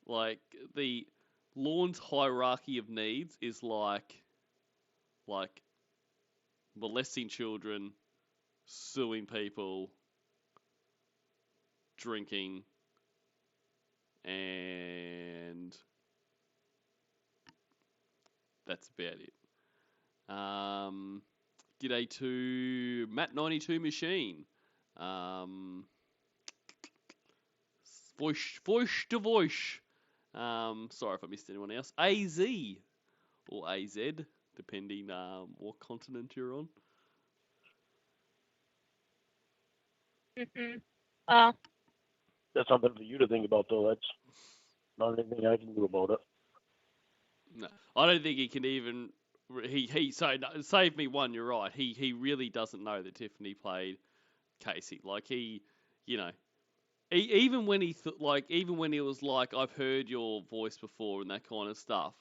like, the Lorne's hierarchy of needs is like molesting children, suing people, drinking, and that's about it. G'day to Matt92 Machine. Voice to voice. Sorry if I missed anyone else. AZ or AZ, depending what continent you're on. Well, that's something for you to think about, though. That's not anything I can do about it. No, I don't think he can even. So save me one. You're right. He really doesn't know that Tiffany played Casey. Like even when he was like, I've heard your voice before and that kind of stuff.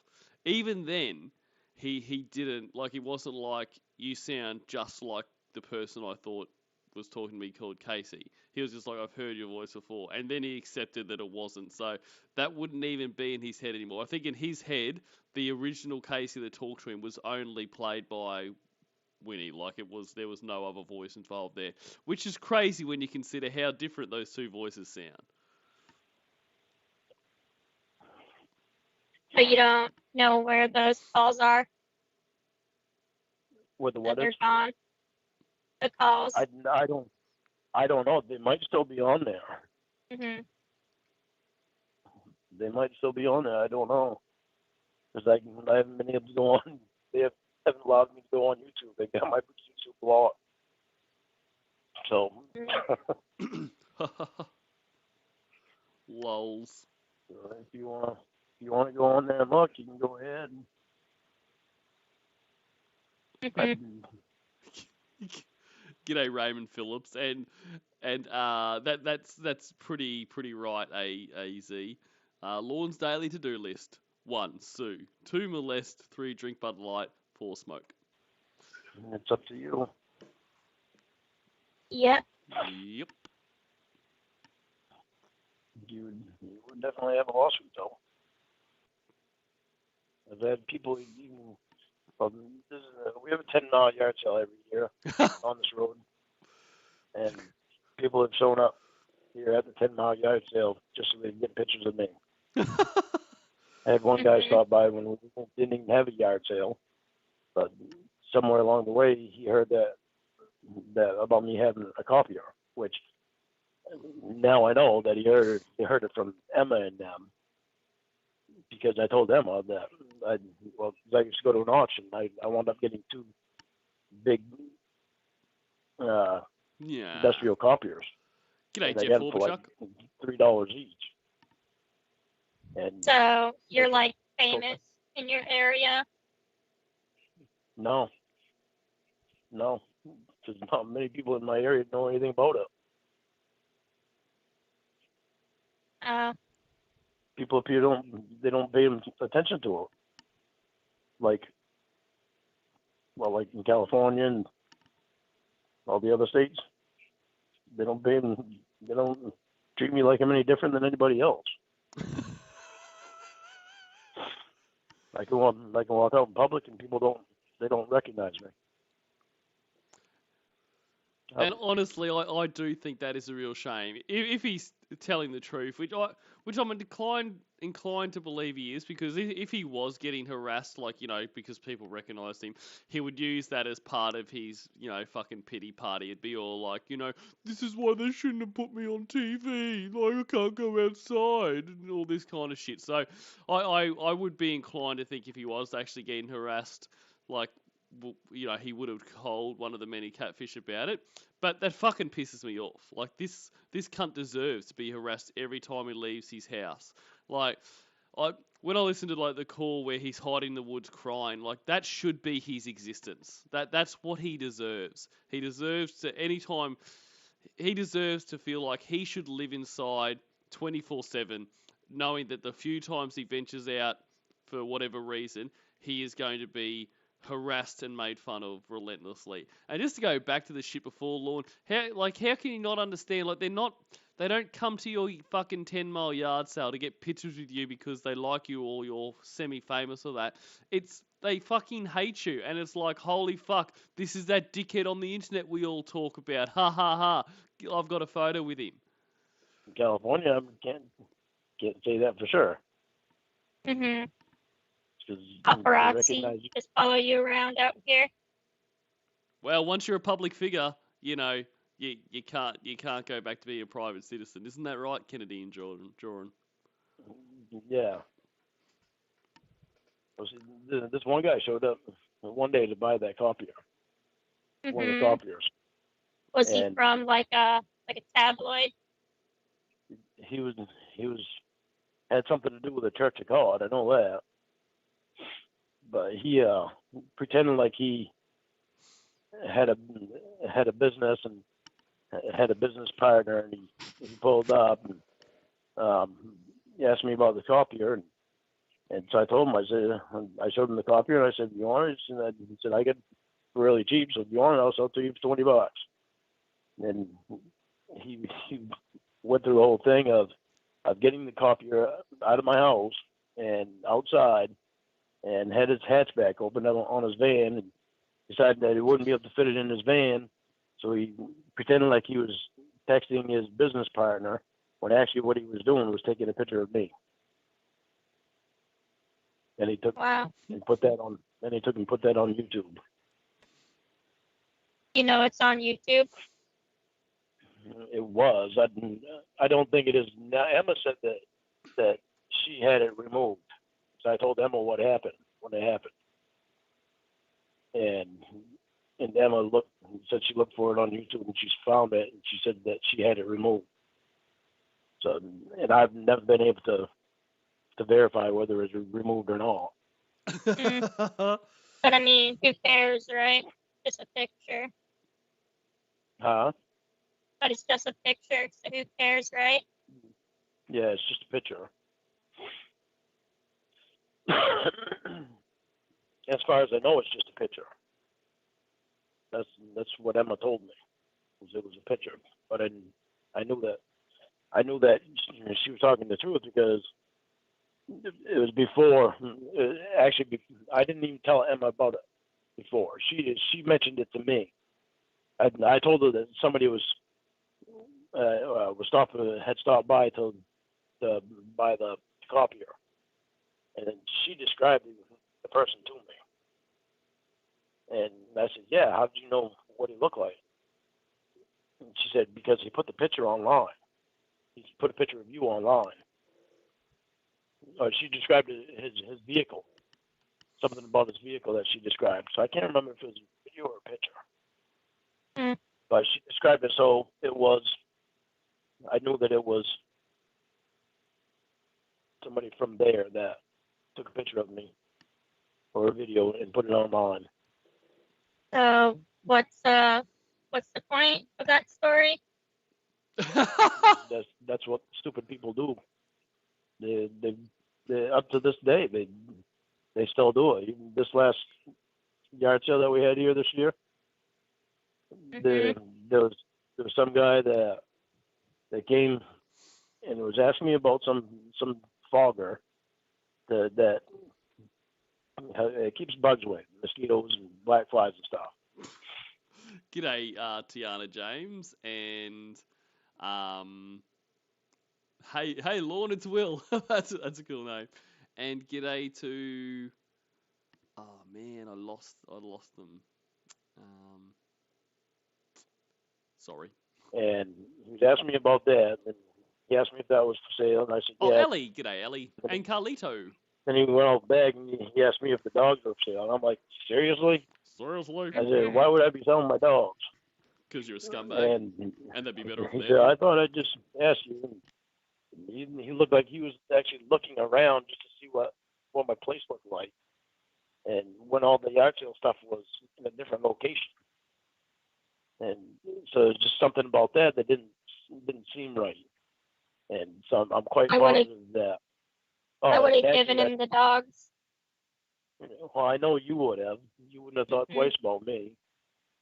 Even then, he didn't, like, he wasn't like, you sound just like the person I thought was talking to me called Casey. He was just like, I've heard your voice before. And then he accepted that it wasn't. So that wouldn't even be in his head anymore. I think in his head, the original Casey that talked to him was only played by Winnie. Like there was no other voice involved there. Which is crazy when you consider how different those two voices sound. But you don't know where those calls are? Where the That what they're is? gone? The calls? I don't know. They might still be on there. Mm-hmm. They might still be on there. I don't know. Because I haven't been able to go on. They haven't allowed me to go on YouTube. They got my YouTube blocked. So, Lols. if you want to go on there and look, you can go ahead. G'day Raymond Phillips, and that's pretty right. AZ. Lorne's daily to-do list: 1. Sue. 2. Molest. 3. Drink Bud Light. 4. Smoke. It's up to you. Yep. Yep. You would definitely have a lawsuit, though. I've had people even. Well, we have a 10-mile yard sale every year on this road, and people have shown up here at the 10-mile yard sale just so they can get pictures of me. I had one guy stop by when we didn't even have a yard sale, but somewhere along the way he heard that about me having a copier, which now I know that he heard it from Emma and them, because I told Emma that I used to go to an auction. I wound up getting 2 big industrial copiers. G'day, And I Jeff got them for Orbichuk. like $3 each. And So you're like famous in your area? No, because not many people in my area know anything about it. People up here don't pay attention to it. Like in California and all the other states, they don't treat me like I'm any different than anybody else. I can walk out in public and people don't recognize me. And honestly, I do think that is a real shame. If he's telling the truth, which I'm inclined to believe he is, because if he was getting harassed, like, because people recognised him, he would use that as part of his, fucking pity party. It'd be all like, this is why they shouldn't have put me on TV. Like, I can't go outside and all this kind of shit. So I would be inclined to think if he was actually getting harassed, like, he would have told one of the many Catfish about it. But that fucking pisses me off. Like, this cunt deserves to be harassed every time he leaves his house. Like, when I listen to, like, the call where he's hiding in the woods crying, like, that should be his existence. That's what he deserves. He deserves to feel like he should live inside 24/7, knowing that the few times he ventures out for whatever reason, he is going to be harassed and made fun of relentlessly. And just to go back to the shit before, Lorne, how can you not understand? Like, they don't come to your fucking 10-mile yard sale to get pictures with you because they like you or you're semi-famous or that. They fucking hate you, and it's like, holy fuck, this is that dickhead on the internet we all talk about. Ha ha ha. I've got a photo with him. In California, I can't say that for sure. Mm-hmm. Paparazzi just follow you around out here. Well, once you're a public figure, you can't go back to being a private citizen. Isn't that right, Kennedy and Jordan? Yeah. This one guy showed up one day to buy that copier. Mm-hmm. One of the copiers. Was he from like a tabloid? He had something to do with the Church of God. I know that. But he pretended like he had a business and had a business partner, and he pulled up and he asked me about the copier, and so I told him, I showed him the copier, and I said, "You want it?" And he said, really cheap. So if you want it, I'll sell it to you for $20. And he went through the whole thing of getting the copier out of my house and outside, and had his hatchback open on his van, and decided that he wouldn't be able to fit it in his van, so he pretended like he was texting his business partner, when actually what he was doing was taking a picture of me. And he took Wow. and put that on. Then he took and put that on YouTube. You know it's on YouTube. It was. I don't think it is now. Emma said that she had it removed. So I told Emma what happened when it happened, and Emma said she looked for it on YouTube and she's found it, and she said that she had it removed. So, and I've never been able to verify whether it's removed or not. But I mean, who cares, right? Just a picture. Huh? But it's just a picture, so who cares, right? Yeah, it's just a picture. As far as I know, it's just a picture. That's what Emma told me. It was a picture, but I knew that she was talking the truth, because it was before. Actually, I didn't even tell Emma about it before. She mentioned it to me. I told her that somebody had stopped by to buy the copier, and then she described the person to me. And I said, "Yeah, how did you know what he looked like?" And she said, "Because he put the picture online. He put a picture of you online." She described his vehicle, something about his vehicle that she described. So I can't remember if it was a video or a picture. Mm. But she described it, so it was. I knew that it was somebody from there that took a picture of me or a video and put it online. So what's the point of that story? That's what stupid people do. They up to this day they still do it. Even this last yard sale that we had here this year, there was some guy that came and was asking me about some fogger that it keeps bugs away, mosquitoes and black flies and stuff. G'day, Tiana James, and hey, Lorne, it's Will. that's a cool name. And g'day to, oh man, I lost them. Sorry. And he was asking me about that, and he asked me if that was for sale, and I said, Oh, yeah. Ellie, g'day, Ellie, and Carlito. Then he went off back and he asked me if the dogs were for sale, and I'm like, seriously? Seriously? I said, why would I be selling my dogs? Because you're a scumbag, And that'd be better if he they said, did. I thought I'd just ask you. And he looked like he was actually looking around just to see what my place looked like, and when all the yard sale stuff was in a different location. And so it's just something about that didn't seem right. And so I'm quite positive that. I would have given him the dogs. Well, I know you would have. You wouldn't have thought twice about me.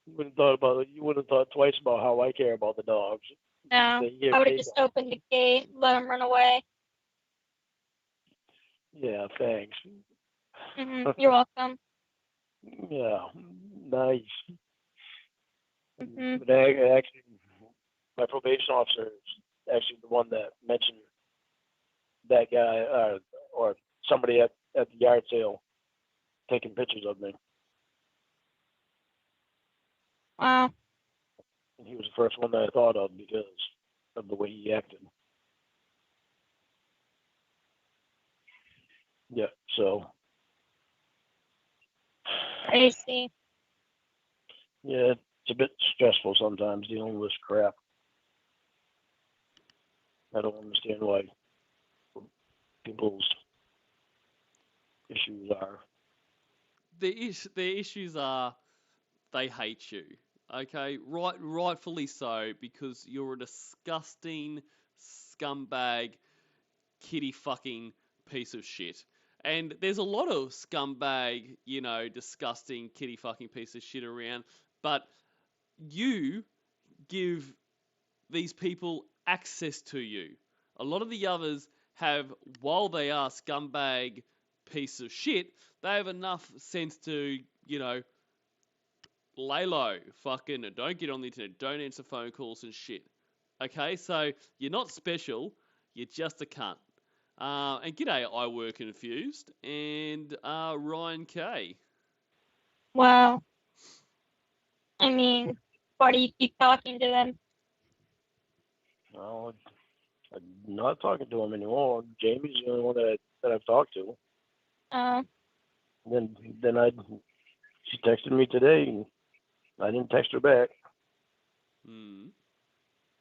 You wouldn't have thought twice about how I care about the dogs. No, I would have just opened the gate, let them run away. Yeah, thanks. You're welcome. Yeah, nice. Mm-hmm. But actually, my probation officer is actually the one that mentioned that guy or somebody at the yard sale taking pictures of me. Wow. And he was the first one that I thought of because of the way he acted. Yeah, so. Crazy. Yeah, it's a bit stressful sometimes dealing with this crap. I don't understand why people's issues are. Their issues are they hate you. Okay, rightfully so, because you're a disgusting scumbag, kitty fucking piece of shit. And there's a lot of scumbag, disgusting kitty fucking piece of shit around. But you give these people access to you. A lot of the others have, while they are scumbag piece of shit, they have enough sense to, lay low, fucking don't get on the internet, don't answer phone calls and shit. Okay, so you're not special, you're just a cunt. And g'day, I were confused, and Ryan K. Wow. I mean, why do you keep talking to them? No, I'm not talking to him anymore. Jamie's the only one that I've talked to. Then she texted me today, and I didn't text her back.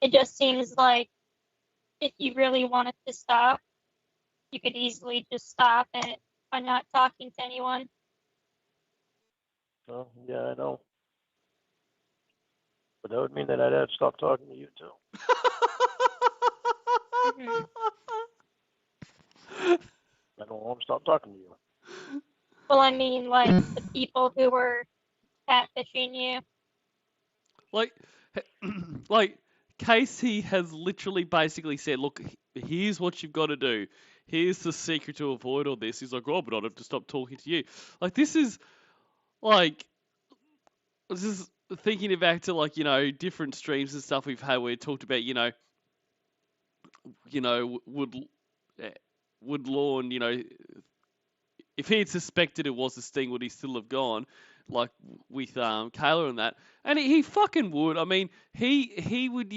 It just seems like if you really wanted to stop, you could easily just stop it by not talking to anyone. Oh, yeah, I know. But that would mean that I'd have to stop talking to you too. I don't want to stop talking to you. Well, I mean, like the people who were catfishing you. Like Casey has literally basically said, look, here's what you've got to do. Here's the secret to avoid all this. He's like, oh, but I'd have to stop talking to you. Like, this is thinking back to different streams and stuff we've had where we talked about, would Lorne, if he had suspected it was a sting, would he still have gone? Like with Kayla and that, and he fucking would. I mean, he would.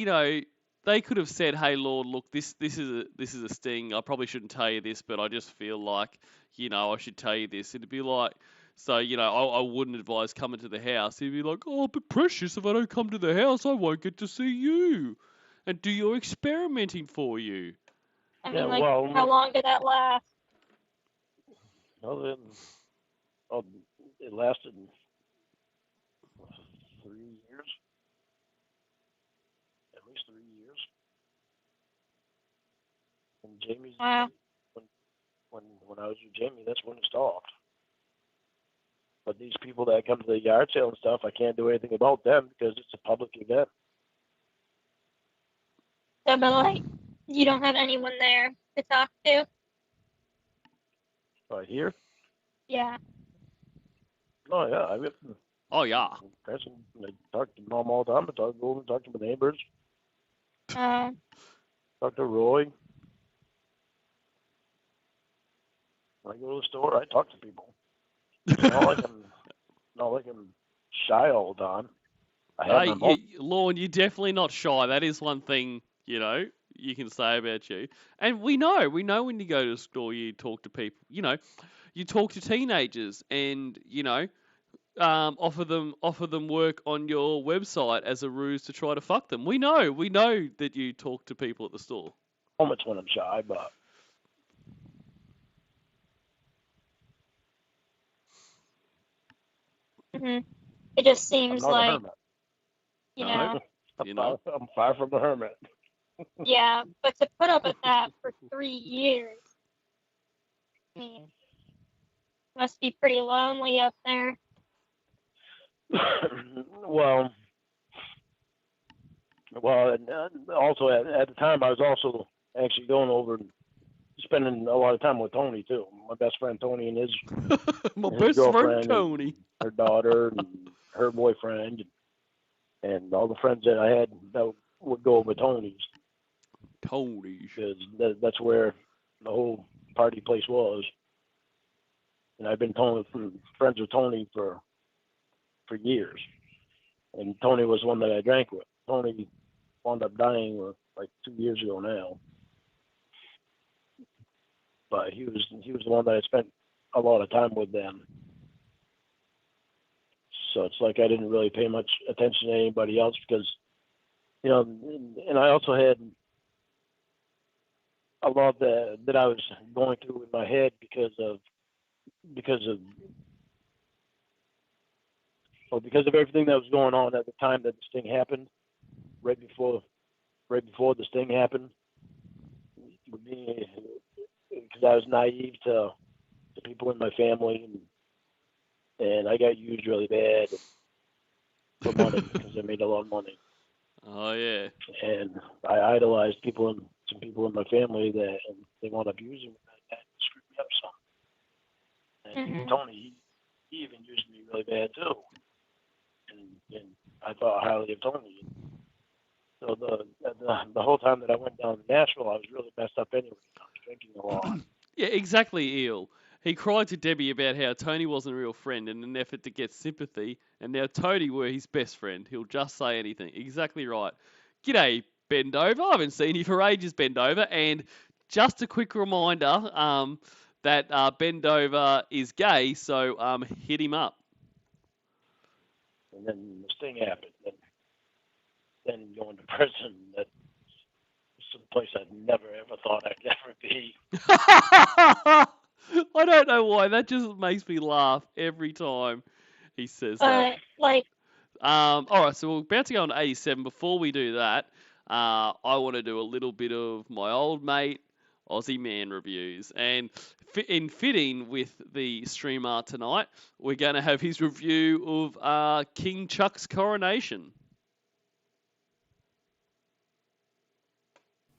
They could have said, "Hey, Lord, look, this is a sting. I probably shouldn't tell you this, but I just feel like I should tell you this." It'd be like, so I wouldn't advise coming to the house. He'd be like, "Oh, but precious, if I don't come to the house, I won't get to see you and do your experimenting for you." I mean, how long did that last? Well, it lasted 3 years, at least 3 years. And Jamie's when I was with Jamie, that's when it stopped. But these people that come to the yard sale and stuff, I can't do anything about them because it's a public event. So, but you don't have anyone there to talk to? Right here? Yeah. Oh yeah, Oh yeah. I talk to Mom all the time. I talk to my neighbors. Talk to Roy. When I go to the store, I talk to people. Not like I'm shy all the time. Lorne, you're definitely not shy. That is one thing, you can say about you. And we know when you go to the store, you talk to people. You talk to teenagers and, offer them work on your website as a ruse to try to fuck them. We know that you talk to people at the store. Moments when I'm shy, but it just seems I'm not like a hermit. I'm far from a hermit. Yeah, but to put up with that for 3 years, I mean, must be pretty lonely up there. well, and also at the time I was also actually going over and spending a lot of time with Tony too. My best friend Tony and his best girlfriend, friend Tony, her daughter, and her boyfriend, and all the friends that I had that would go over Tony's. Because that's where the whole party place was, and I've been friends with Tony for years. And Tony was the one that I drank with. Tony wound up dying like 2 years ago now. But he was the one that I spent a lot of time with then. So it's like I didn't really pay much attention to anybody else because, and I also had a lot that I was going through in my head because of everything that was going on at the time that this thing happened, right before this thing happened, because I was naive to to people in my family, and I got used really bad for money because I made a lot of money. Oh yeah. And I idolized some people in my family that and they wound up using me. That screwed me up some. And Tony, he even used me really bad too. And I thought highly of Tony. So the whole time that I went down to Nashville, I was really messed up anyway. I was drinking a lot. Yeah, exactly, Eel. He cried to Debbie about how Tony wasn't a real friend in an effort to get sympathy, and now Tony were his best friend. He'll just say anything. Exactly right. G'day, Bendover. I haven't seen you for ages, Bendover. And just a quick reminder that Bendover is gay, so hit him up. And then this thing happened. Then going to prison, that's some place I'd never ever thought I'd ever be. I don't know why. That just makes me laugh every time he says that. All right, so we're about to go on to 87. Before we do that, I want to do a little bit of my old mate Aussie Man reviews. And in fitting with the streamer tonight, we're going to have his review of King Chuck's coronation.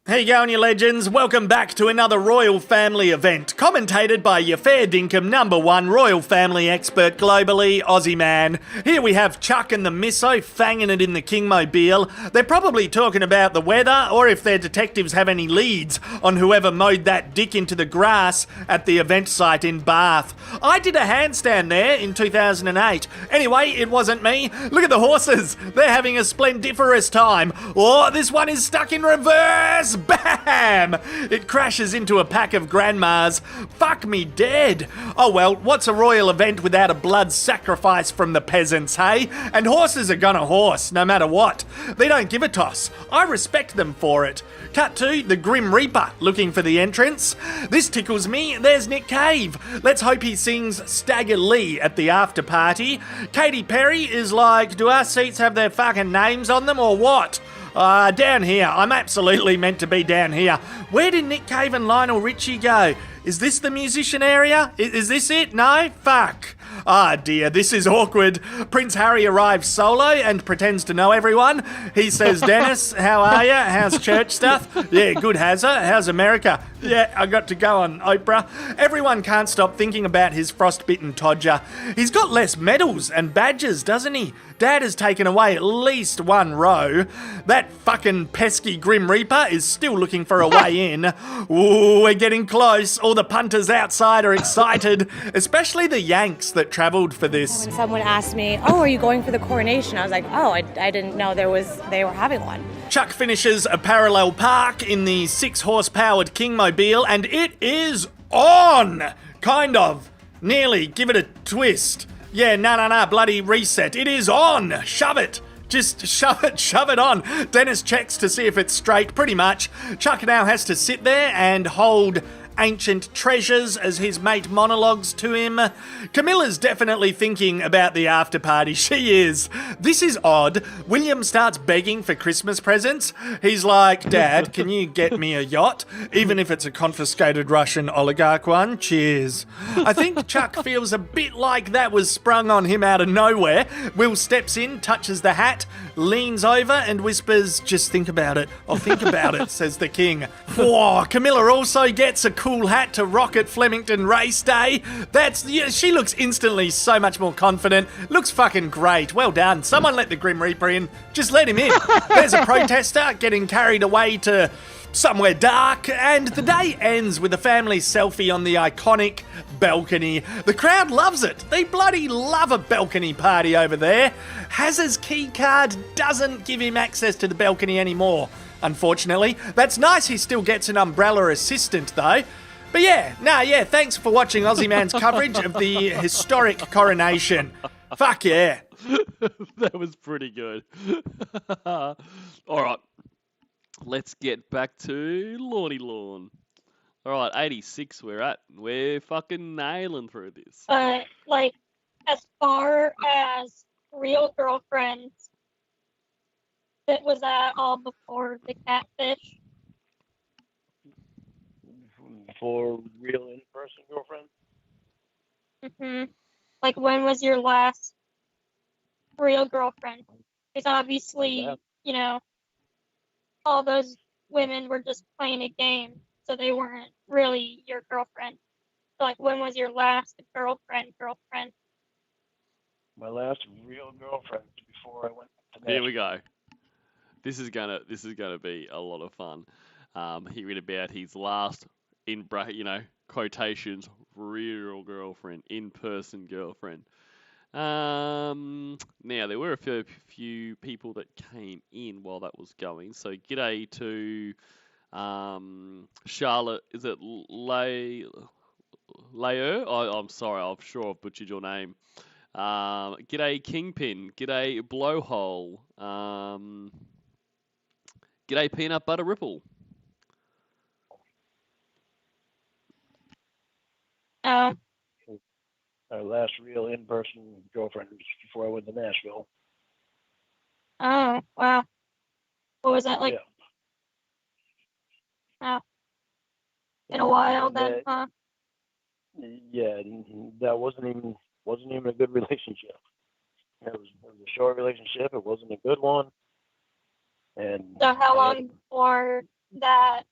How you going, you legends? Welcome back to another Royal Family event, commentated by your fair dinkum #1 Royal Family expert globally, Aussie Man. Here we have Chuck and the Misso fanging it in the Kingmobile. They're probably talking about the weather, or if their detectives have any leads on whoever mowed that dick into the grass at the event site in Bath. I did a handstand there in 2008. Anyway, it wasn't me. Look at the horses. They're having a splendiferous time. Oh, this one is stuck in reverse. Bam! It crashes into a pack of grandmas. Fuck me dead. Oh well, what's a royal event without a blood sacrifice from the peasants, hey? And horses are gonna horse, no matter what. They don't give a toss. I respect them for it. Cut to the Grim Reaper looking for the entrance. This tickles me. There's Nick Cave. Let's hope he sings Stagger Lee at the after party. Katy Perry is like, do our seats have their fucking names on them or what? Down here. I'm absolutely meant to be down here. Where did Nick Cave and Lionel Richie go? Is this the musician area? Is this it? No? Fuck. Ah dear, this is awkward. Prince Harry arrives solo and pretends to know everyone. He says, Dennis, how are ya? How's church stuff? Yeah, good, has her. How's America? Yeah, I got to go on Oprah. Everyone can't stop thinking about his frostbitten Todger. He's got less medals and badges, doesn't he? Dad has taken away at least one row. That fucking pesky Grim Reaper is still looking for a way in. Ooh, we're getting close. All the punters outside are excited, especially the Yanks that travelled for this. When someone asked me, oh, are you going for the coronation? I was like, oh, I didn't know they were having one. Chuck finishes a parallel park in the 6-horse-powered Kingmobile, and it is on! Kind of. Nearly. Give it a twist. Yeah, no, bloody reset. It is on! Shove it! Just shove it on. Dennis checks to see if it's straight, pretty much. Chuck now has to sit there and hold ancient treasures as his mate monologues to him. Camilla's definitely thinking about the after party. She is. This is odd. William starts begging for Christmas presents. He's like, Dad, can you get me a yacht? Even if it's a confiscated Russian oligarch one. Cheers. I think Chuck feels a bit like that was sprung on him out of nowhere. Will steps in, touches the hat, leans over and whispers, just think about it. I'll think about it, says the king. Whoa, Camilla also gets a cool hat to rock at Flemington Race Day. She looks instantly so much more confident. Looks fucking great. Well done. Someone let the Grim Reaper in. Just let him in. There's a protester getting carried away to somewhere dark, and the day ends with a family selfie on the iconic balcony. The crowd loves it. They bloody love a balcony party over there. Hazard's key card doesn't give him access to the balcony anymore, unfortunately. That's nice he still gets an umbrella assistant, though. But yeah, thanks for watching Aussie Man's coverage of the historic coronation. Fuck yeah. That was pretty good. All right. Let's get back to Lorne. All right, 86 we're at. We're fucking nailing through this. As far as real girlfriends, that was that all before the Catfish? For real in-person girlfriend? Like, when was your last real girlfriend? Because obviously, you know, all those women were just playing a game, so they weren't really your girlfriend. So, like, when was your last girlfriend? My last real girlfriend before I went to Here we Nashville. go. This is gonna be a lot of fun. Hearing about his last quotations real girlfriend, in person girlfriend. Now there were a few people that came in while that was going. So g'day to Charlotte. Is it Layer? I'm sorry, I'm sure I've butchered your name. G'day Kingpin. G'day Blowhole. G'day Peanut Butter Ripple. Oh, Our last real in-person girlfriend was before I went to Nashville. oh, wow. What was that like? Yeah. Oh, in a while And then, huh? yeah, that wasn't even a good relationship. It was a short relationship. It wasn't a good one. And So how long before that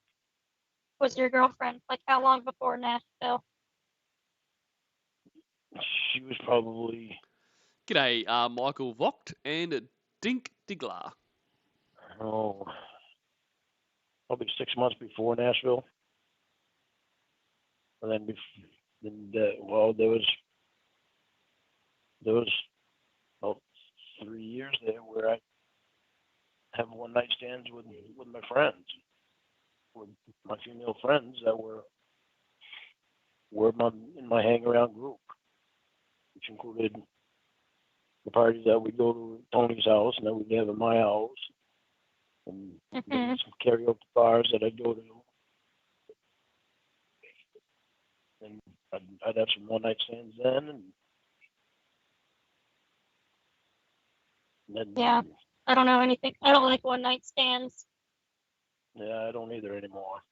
was your girlfriend? Like, how long before Nashville? she was probably G'day Michael Vogt and Dink Diggler. Probably 6 months before Nashville. And then there was about 3 years there where I have one night stands with my friends, with my female friends that were in my hang around group, which included the parties that we go to Tony's house and then we'd have at my house, and there was some karaoke bars that I'd go to, and I'd have some one night stands then, and then Yeah, I don't know anything. I don't like one night stands. yeah, I don't either anymore.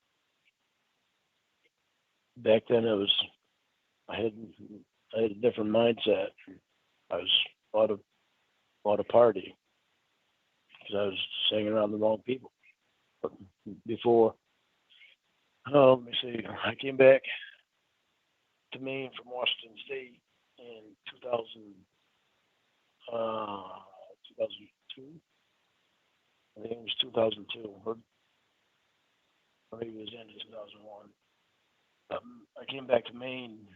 Back then I had a different mindset. I was bought a party because I was hanging around the wrong people. But before, let me see, I came back to Maine from Washington State in 2002. I think it was 2002, or maybe it was the end of 2001. I came back to Maine.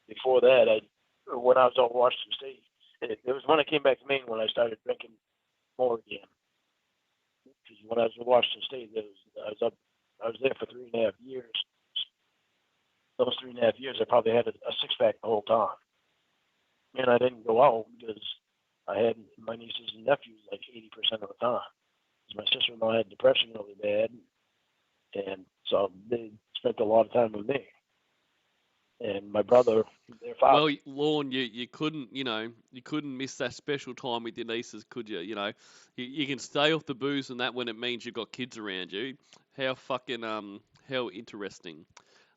Before that, when I was at Washington State, it was when I came back to Maine when I started drinking more again. Because when I was in Washington State, I was there for 3.5 years. Those 3.5 years, I probably had a six-pack the whole time. And I didn't go out because I had my nieces and nephews like 80% of the time. My sister-in-law had depression really bad, and so they spent a lot of time with me. And my brother, their father. Well, Lorne, you couldn't miss that special time with your nieces, could you? You can stay off the booze and that when it means you've got kids around you. How fucking how interesting.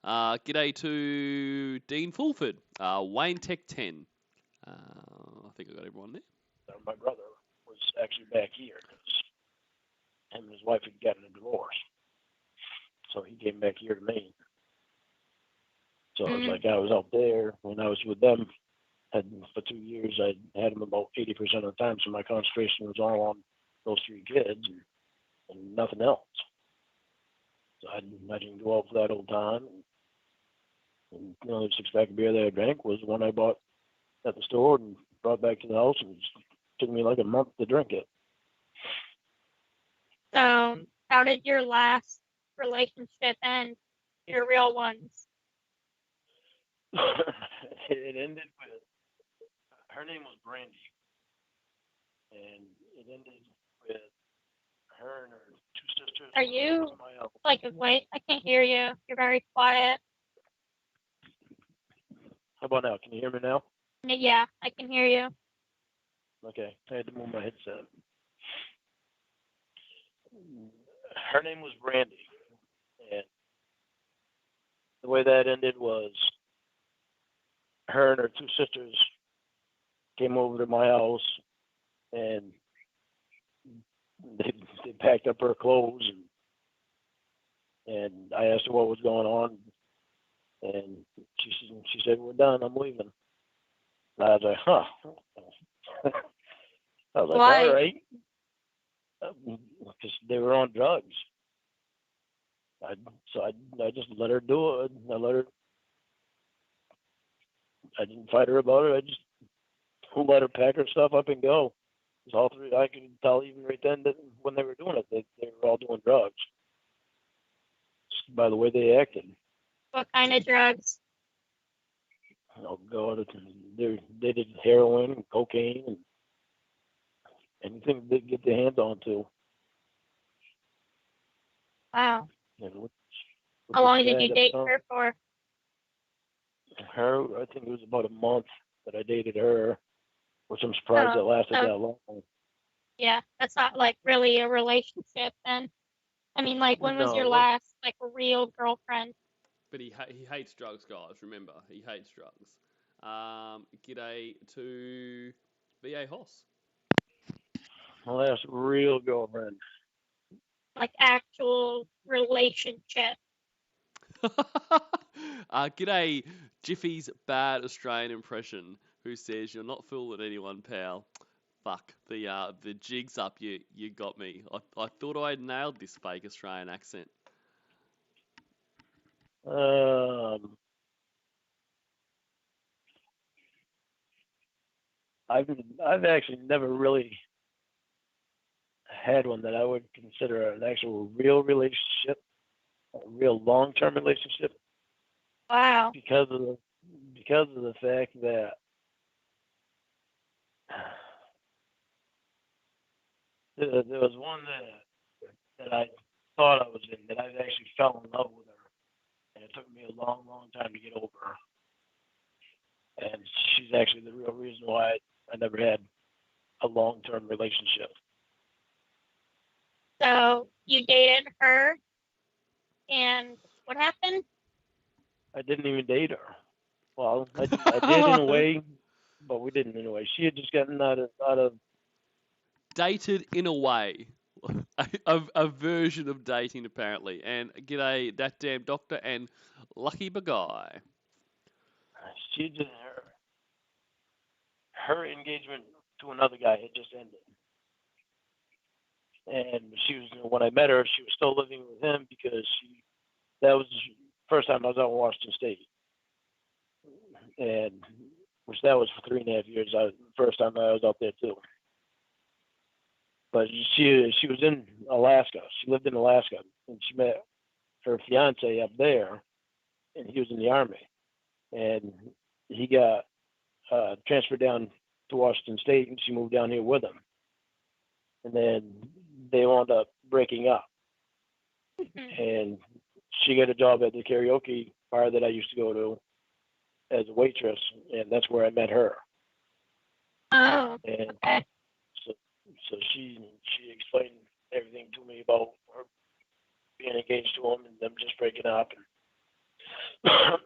G'day to Dean Fulford, Wayne Tech 10. I think I got everyone there. My brother was actually back here because him and his wife had gotten a divorce, so he came back here to Maine. So it was like I was out there when I was with them. For 2 years, I had them about 80% of the time, so my concentration was all on those three kids and nothing else. So I didn't go out for that whole time. And the six-pack of beer that I drank was one I bought at the store and brought back to the house, and it took me like a month to drink it. So, how did your last relationship end? Your real ones? It ended with, her name was Brandy, and it ended with her and her two sisters. Are you like, wait, I can't hear you. You're very quiet. How about now? Can you hear me now? Yeah, I can hear you. Okay, I had to move my headset. Her name was Brandy, and the way that ended was her and her two sisters came over to my house, and they packed up her clothes, and I asked her what was going on, and she said, "We're done. I'm leaving." And I was like, "Huh." I was like, Why? "All right," because they were on drugs. I just let her do it. I didn't fight her about it. I just let her pack her stuff up and go. It's all three. I could tell even right then that when they were doing it, they were all doing drugs. Just by the way they acted. What kind of drugs? Oh God, they did heroin and cocaine and anything they could get their hands on to. Wow. And How long did you date her for? Her, I think it was about a month that I dated her, which I'm surprised it lasted that long. Yeah, that's not like really a relationship then. I mean, like, when was your last like real girlfriend? But he hates drugs, guys. Remember, he hates drugs. G'day to VA Hoss. My last real girlfriend. Like actual relationship. G'day Jiffy's bad Australian impression, who says you're not fooling anyone, pal. Fuck, the jig's up. You got me. I thought I had nailed this fake Australian accent. I've actually never really had one that I would consider an actual real relationship, a real long-term relationship. Wow. Because of the fact that there was one that I thought I was in that I actually fell in love with her, and it took me a long, long time to get over her. And she's actually the real reason why I never had a long-term relationship. So you dated her, and what happened? I didn't even date her. Well, I did in a way, but we didn't in a way. She had just gotten out of dated in a way. a version of dating, apparently. And g'day, that damn doctor, and lucky guy. She just her engagement to another guy had just ended, and she was when I met her, she was still living with him because that was the first time I was out in Washington State, and which that was for 3.5 years. First time I was out there too. But she was in Alaska. She lived in Alaska, and she met her fiance up there, and he was in the Army, and he got transferred down to Washington State, and she moved down here with him, and then they wound up breaking up, and she got a job at the karaoke bar that I used to go to as a waitress, and that's where I met her. Oh, and okay. So she explained everything to me about her being engaged to him and them just breaking up. And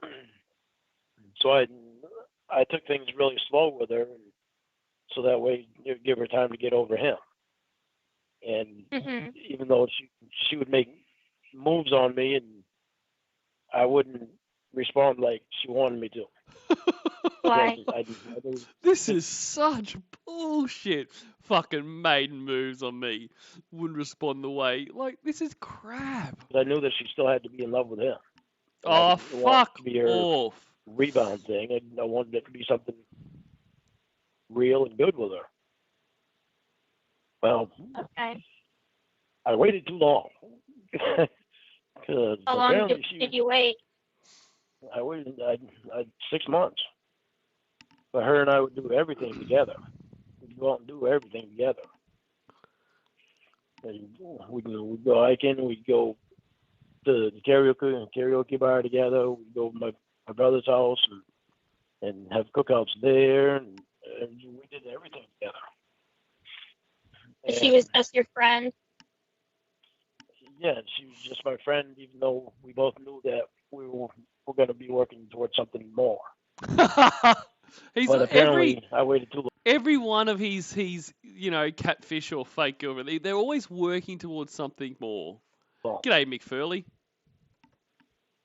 so I took things really slow with her, and so that way you'd give her time to get over him. And even though she would make moves on me, and I wouldn't respond like she wanted me to. Why? This is such bullshit. Fucking maiden moves on me. Wouldn't respond the way. Like, this is crap. I knew that she still had to be in love with him. Oh, fuck off. Rebound thing. I wanted it to be something real and good with her. Well, okay. I waited too long. How long did you wait? I waited 6 months. But her and I would do everything together. We'd go out and do everything together. And we'd go hiking. We'd go to the karaoke bar together. We'd go to my brother's house and have cookouts there. And we did everything together. She was just your friend? Yeah, she was just my friend, even though we both knew that we were going to be working towards something more. He's But apparently, I waited too long. every one of his catfish or fake girlfriend, they're always working towards something more. G'day, Mick Furley.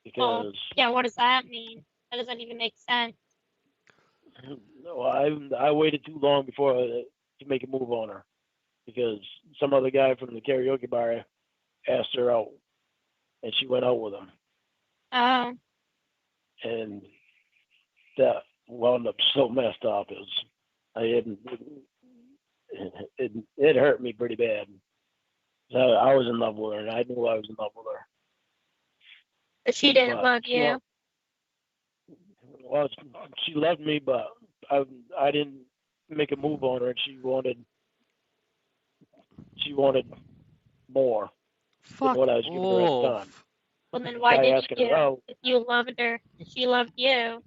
Because yeah, what does that mean? That doesn't even make sense. no, I waited too long before to make a move on her, because some other guy from the karaoke bar asked her out, and she went out with him, Oh, and that wound up so messed up. It hurt me pretty bad. I was in love with her, and I knew I was in love with her. but she didn't But love you. Well, she loved me, but I didn't make a move on her, and she wanted more Fuck than what I was giving her at the time. off. Well, then why Guy did asking her you? out If you loved her, and she loved you.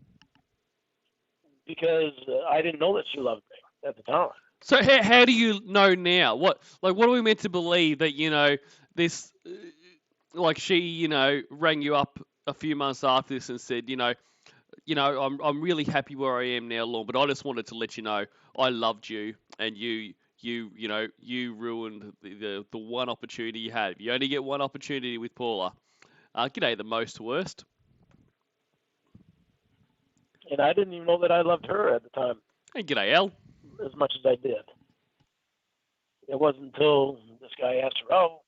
because I didn't know that she loved me at the time. So how do you know now? What are we meant to believe that this like she rang you up a few months after this and said I'm really happy where I am now, Lorne, but I just wanted to let you know I loved you, and you ruined the one opportunity you had. You only get one opportunity with Paula. G'day, the most worst. And I didn't even know that I loved her at the time And g'day, Al. as much as I did. It wasn't until this guy asked her out,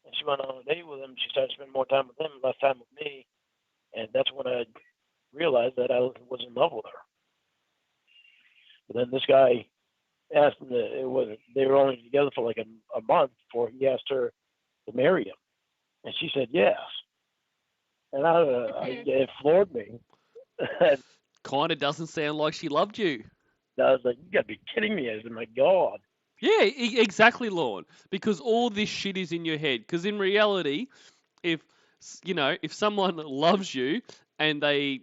and she went on a date with him. She started spending more time with him, less time with me, and that's when I realized that I was in love with her. But then this guy asked him they were only together for like a month before he asked her to marry him, and she said yes. And it floored me. Kind of doesn't sound like she loved you. I was like, you gotta be kidding me. I said, my God. Yeah, exactly, Lorne. Because all this shit is in your head. Because in reality, if someone loves you and they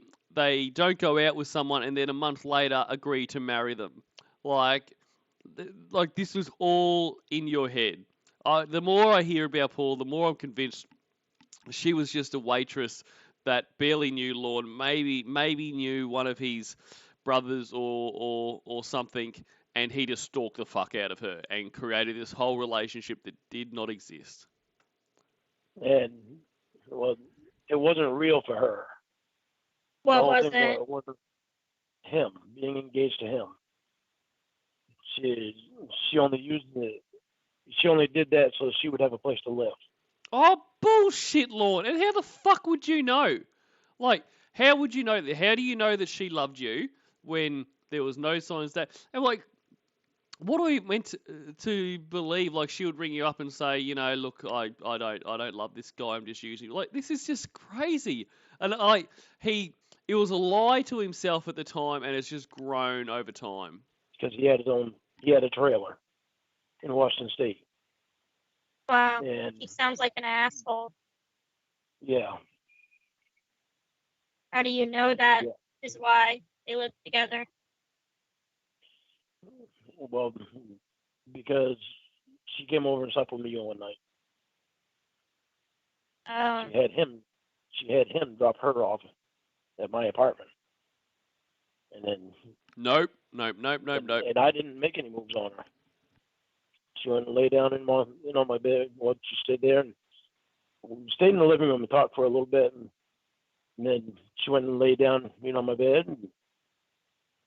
don't go out with someone and then a month later agree to marry them, like this was all in your head. The more I hear about Paul, the more I'm convinced she was just a waitress that barely knew Lorne, maybe knew one of his brothers or something, and he just stalked the fuck out of her and created this whole relationship that did not exist. And well, it wasn't real for her. What The whole was thing it? wasn't him being engaged to him. She only used it. She only did that so she would have a place to live. Oh, bullshit, Lorne. And how the fuck would you know? Like, how would you know that? How do you know that she loved you when there was no signs that? And like, what are we meant to believe? Like, she would ring you up and say, look, I don't love this guy. I'm just using you. Like, this is just crazy. And it was a lie to himself at the time, and it's just grown over time. Because he had a trailer in Washington State. Wow, And he sounds like an asshole. yeah. How do you know that is why they live together? Well, because she came over and slept with me one night. She had him drop her off at my apartment. And then Nope. And I didn't make any moves on her. She went and lay down in my bed. Well, she stayed there and we stayed in the living room and talked for a little bit, and then she went and lay down, on my bed,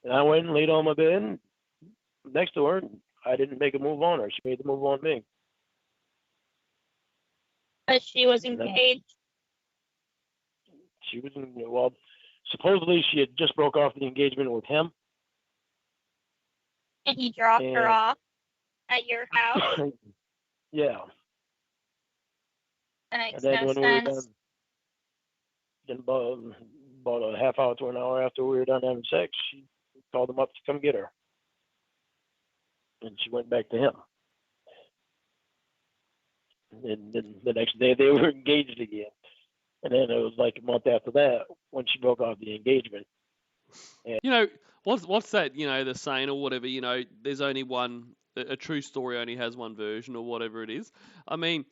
and I went and laid on my bed next to her. And I didn't make a move on her. She made the move on me. But she was engaged. She was supposedly she had just broke off the engagement with him. And he dropped her off at your house. Yeah. That makes And then no when we were sense. done, then about a half hour to an hour after we were done having sex, she called him up to come get her. And she went back to him. And then the next day they were engaged again. And then it was like a month after that when she broke off the engagement. And what's that, the saying or whatever, there's only one, a true story only has one version or whatever it is. I mean,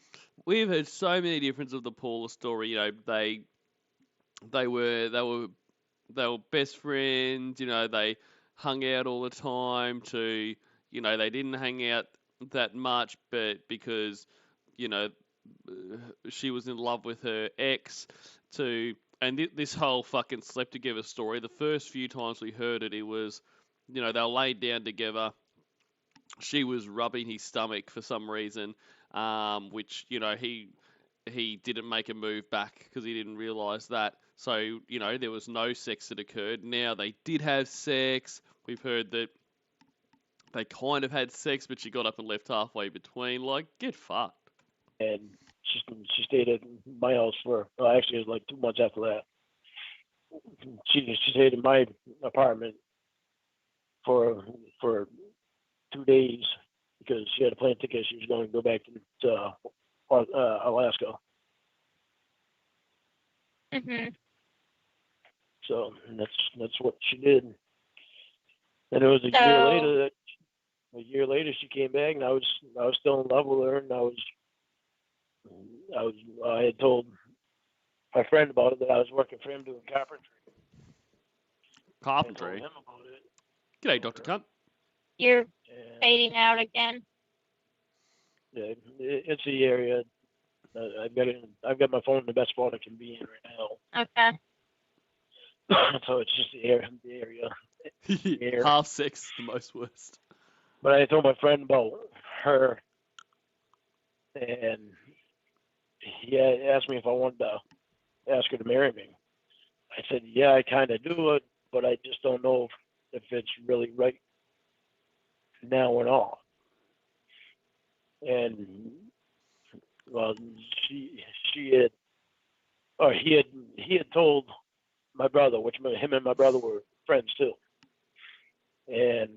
we've heard so many different of the Paula story. They were they were best friends. They hung out all the time. They didn't hang out that much, but because you know she was in love with her ex. This whole fucking slept together story. The first few times we heard it, it was, they were laid down together. She was rubbing his stomach for some reason, which he didn't make a move back because he didn't realise that. So there was no sex that occurred. Now they did have sex. We've heard that they kind of had sex, but she got up and left halfway between. Like, get fucked. And she stayed at my house actually it was like 2 months after that. She stayed in my apartment for 2 days because she had a plane ticket. She was going to go back to Alaska. Mhm. So that's what she did. And it was a year later she came back, and I was still in love with her, and I had told my friend about it, that I was working for him doing carpentry. I told Carpentry. him about it. G'day, Dr. Cunt. You're And, fading out again. yeah, it's the area. I've got my phone in the best spot it can be in right now. Okay. So it's just the area. Here. Half sex is the most worst. But I told my friend about her, and he asked me if I wanted to ask her to marry me. I said, yeah, I kind of do it, but I just don't know if it's really right now or not. And well, he had told my brother, which him and my brother were friends too. And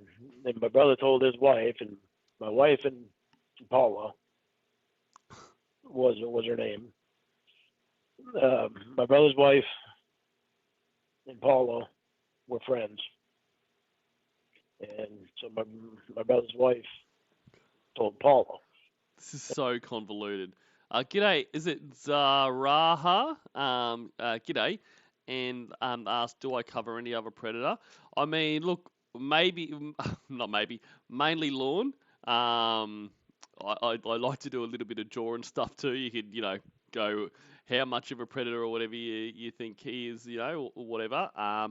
then my brother told his wife, and my wife and Paula was her name. My brother's wife and Paula were friends, and so my brother's wife told Paula. This is so convoluted. G'day, is it Zaraha? G'day, and asked, do I cover any other predator? I mean, look, maybe, not maybe, mainly Lorne. I like to do a little bit of jaw and stuff too. You could, go how much of a predator or whatever you think he is, or whatever. I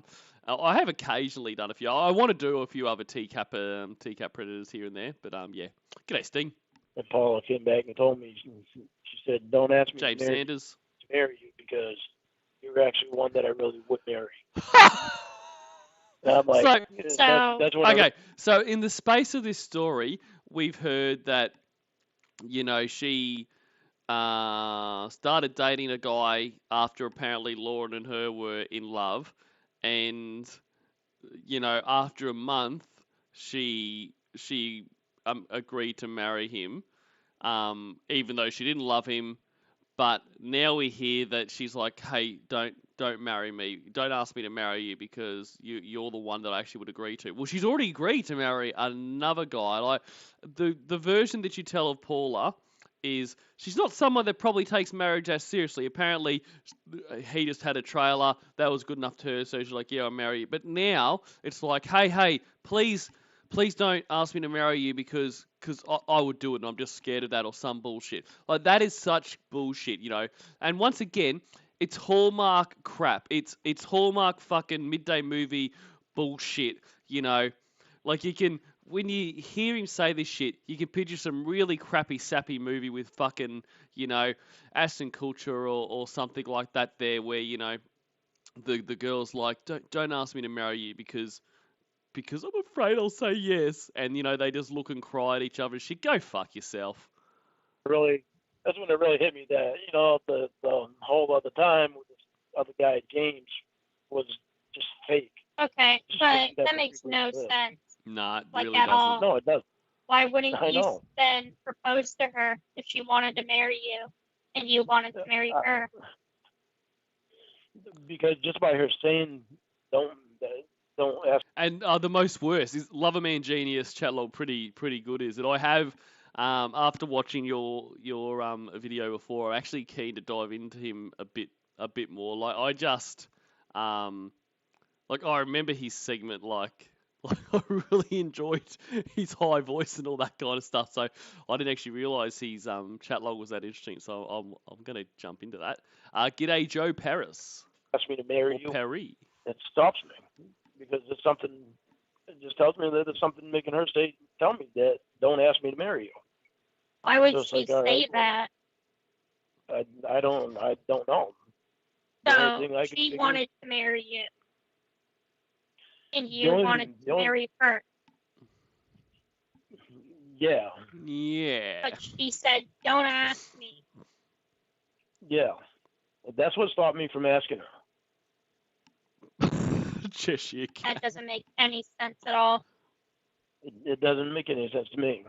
have occasionally done a few. I want to do a few other TCAP predators here and there, but yeah. G'day, Sting. And Paula came back and told me, she said, don't ask me James to marry Sanders. you because you're actually one that I really would marry. And I'm like, that's what okay. So in the space of this story, we've heard that, she started dating a guy after apparently Lorne and her were in love, and after a month, she agreed to marry him, even though she didn't love him. But now we hear that she's like, hey, don't marry me. Don't ask me to marry you because you're the one that I actually would agree to. Well, she's already agreed to marry another guy. Like the version that you tell of Paula is she's not someone that probably takes marriage as seriously. Apparently, he just had a trailer that was good enough to her, so she's like, yeah, I'll marry you. But now it's like, hey, please don't ask me to marry you because I would do it and I'm just scared of that or some bullshit. Like, that is such bullshit, And once again, it's Hallmark crap. It's Hallmark fucking midday movie bullshit, Like, when you hear him say this shit, you can picture some really crappy, sappy movie with fucking, Ashton Kutcher or something like that there where, the girl's like, don't ask me to marry you because I'm afraid I'll say yes. And, they just look and cry at each other. Shit, go fuck yourself. really, that's when it really hit me that, the whole other time with this other guy, James, was just fake. Okay, but that makes no sense. Nah, it Like, really at doesn't. all. No, it doesn't. Why wouldn't I you know. then propose to her if she wanted to marry you and you wanted to marry her? Because just by her saying, don't ask. And the most worst is Lover Man Genius Chatlog pretty good, is that I have after watching your video before, I'm actually keen to dive into him a bit more. Like, I just Like, I remember his segment, like I really enjoyed his high voice and all that kind of stuff. So I didn't actually realise his chat log was that interesting. So I'm going to jump into that. G'day, Joe Paris. Ask me to marry Or you. Perry. It stops me because it's something. It just tells me that there's something making her tell me that don't ask me to marry you. Why would So it's she like, all say right, that? I don't know. The So only thing I can she figure- wanted to marry you, and The you only- wanted the to only- marry her. Yeah, Yeah. But she said, "Don't ask me." yeah. That's what stopped me from asking her. Cheshire Cat. That doesn't make any sense at all. It doesn't make any sense to me.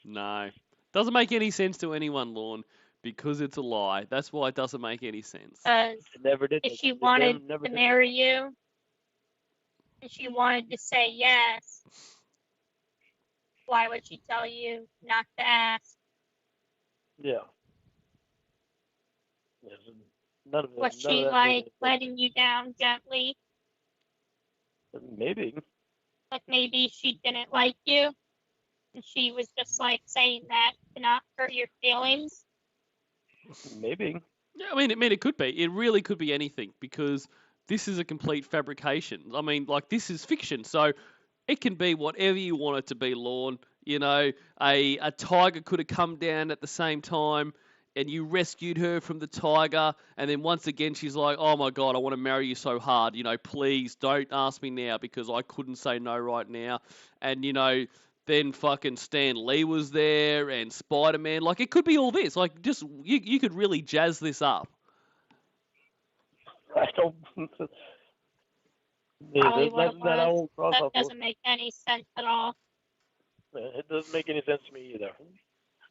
No. Doesn't make any sense to anyone, Lorne, because it's a lie. That's why it doesn't make any sense. Because It never did. if she It wanted never to did. marry you, and she wanted to say yes, why would she tell you not to ask? Yeah. Yes, none of it. Was none of she that like made any sense. letting you down gently? Maybe. Like maybe she didn't like you, and she was just like saying that to not hurt your feelings? Maybe. Yeah, I mean, it could be. It really could be anything because this is a complete fabrication. I mean, like, this is fiction, so it can be whatever you want it to be, Lorne. You know, a tiger could have come down at the same time and you rescued her from the tiger, and then once again she's like, oh my god, I want to marry you so hard, you know, please don't ask me now because I couldn't say no right now. And, you know, then fucking Stan Lee was there and Spider-Man. Like, it could be all this. Like, just, you could really jazz this up. I don't. Yeah, Probably there's what it nothing that I was. won't cross That off. doesn't make any sense at all. It doesn't make any sense to me either.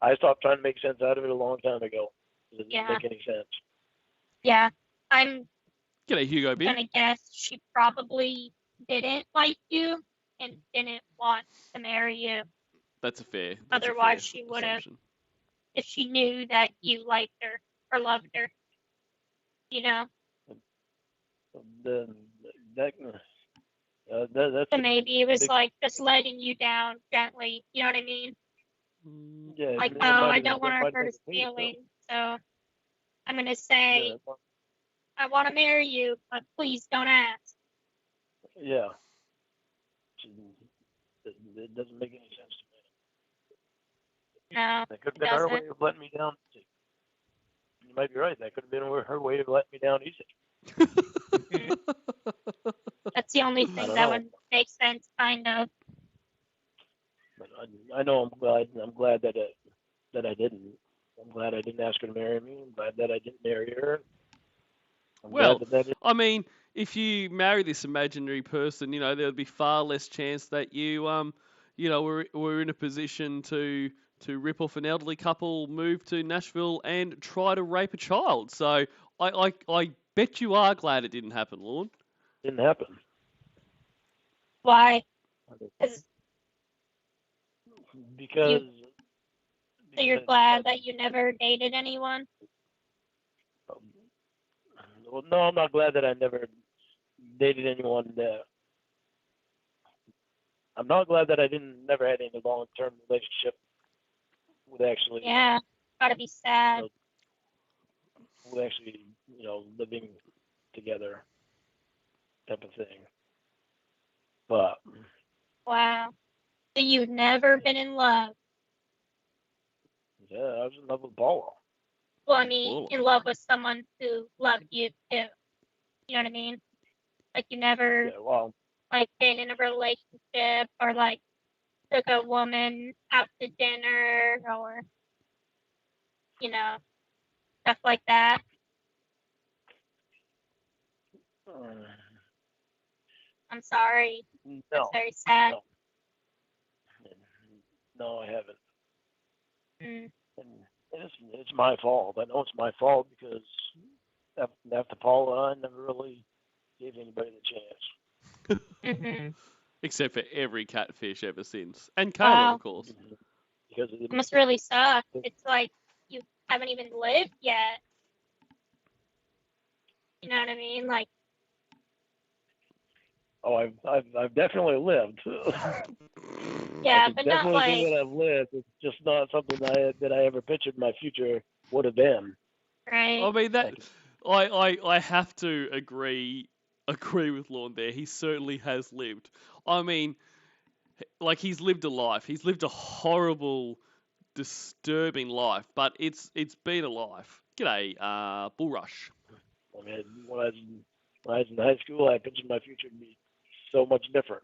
I stopped trying to make sense out of it a long time ago. It doesn't Yeah. make any sense. Yeah, I'm G'day, Hugo Bin. gonna guess she probably didn't like you and didn't want to marry you That's a fair. Otherwise she would've. assumption. if she knew that you liked her or loved her. You know? That's So maybe it was big- like just letting you down gently. You know what I mean? yeah. Like, it oh, might I have don't been- want might to have hurt been his the case, though. feelings, so I'm gonna say Yeah, I want to marry you, but please don't ask. yeah. It doesn't make any sense to me. No, That could have it been her way doesn't. of letting me down. You might be right. That could have been her way of letting me down easy. That's the only I thing don't that know. would make sense, kind of. But I know I'm glad that I didn't. I'm glad I didn't ask her to marry me. I'm glad that I didn't marry her. I'm Well, glad that I mean, if you marry this imaginary person, you know, there would be far less chance that you, you know, were in a position to rip off an elderly couple, move to Nashville, and try to rape a child. So I bet you are glad it didn't happen, Lorne. didn't happen. Why? 'Cause- Because. So you're glad that you never dated anyone? Well, no, I'm not glad that I never dated anyone. I'm not glad that I never had any long-term relationship with actually, Yeah, gotta be sad. you know, living together type of thing. But Wow. So you've never been in love? yeah, I was in love with Paula. Well, I mean, Whoa. in love with someone who loved you too. You know what I mean? Like you never Yeah, well, like been in a relationship or like took a woman out to dinner or you know stuff like that. I'm sorry. That's no, very sad. no, I haven't. Mm. And it's my fault. I know it's my fault because after Paula, I never really gave anybody the chance. hmm Except for every catfish ever since. And Kayla, Wow. of course. Because It must really suck. It's like you haven't even lived yet. You know what I mean? Like Oh, I've definitely lived. Yeah, I can but not definitely say like, that I've lived. It's just not something that I ever pictured my future would have been. right? I mean that Like, I have to agree with Lorne there. He certainly has lived. I mean, like he's lived a life. He's lived a horrible, disturbing life, but it's been a life. G'day, Bullrush. I mean, when I was in high school, I pictured my future to be so much different.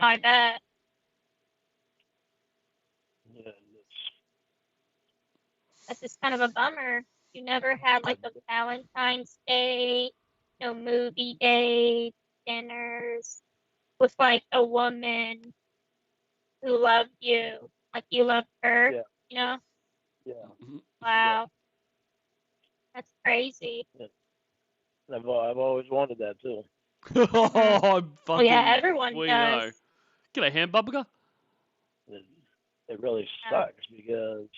I bet. Yeah, That's just kind of a bummer. You never had like a Valentine's Day, no movie dates, dinners with like a woman who loved you, like you loved her. Yeah. You know? yeah, Wow, that's crazy. yeah. I've always wanted that too. Oh, I'm Well, yeah, fucking everyone we does. know. G'day, Hamburger. It really Yeah. sucks because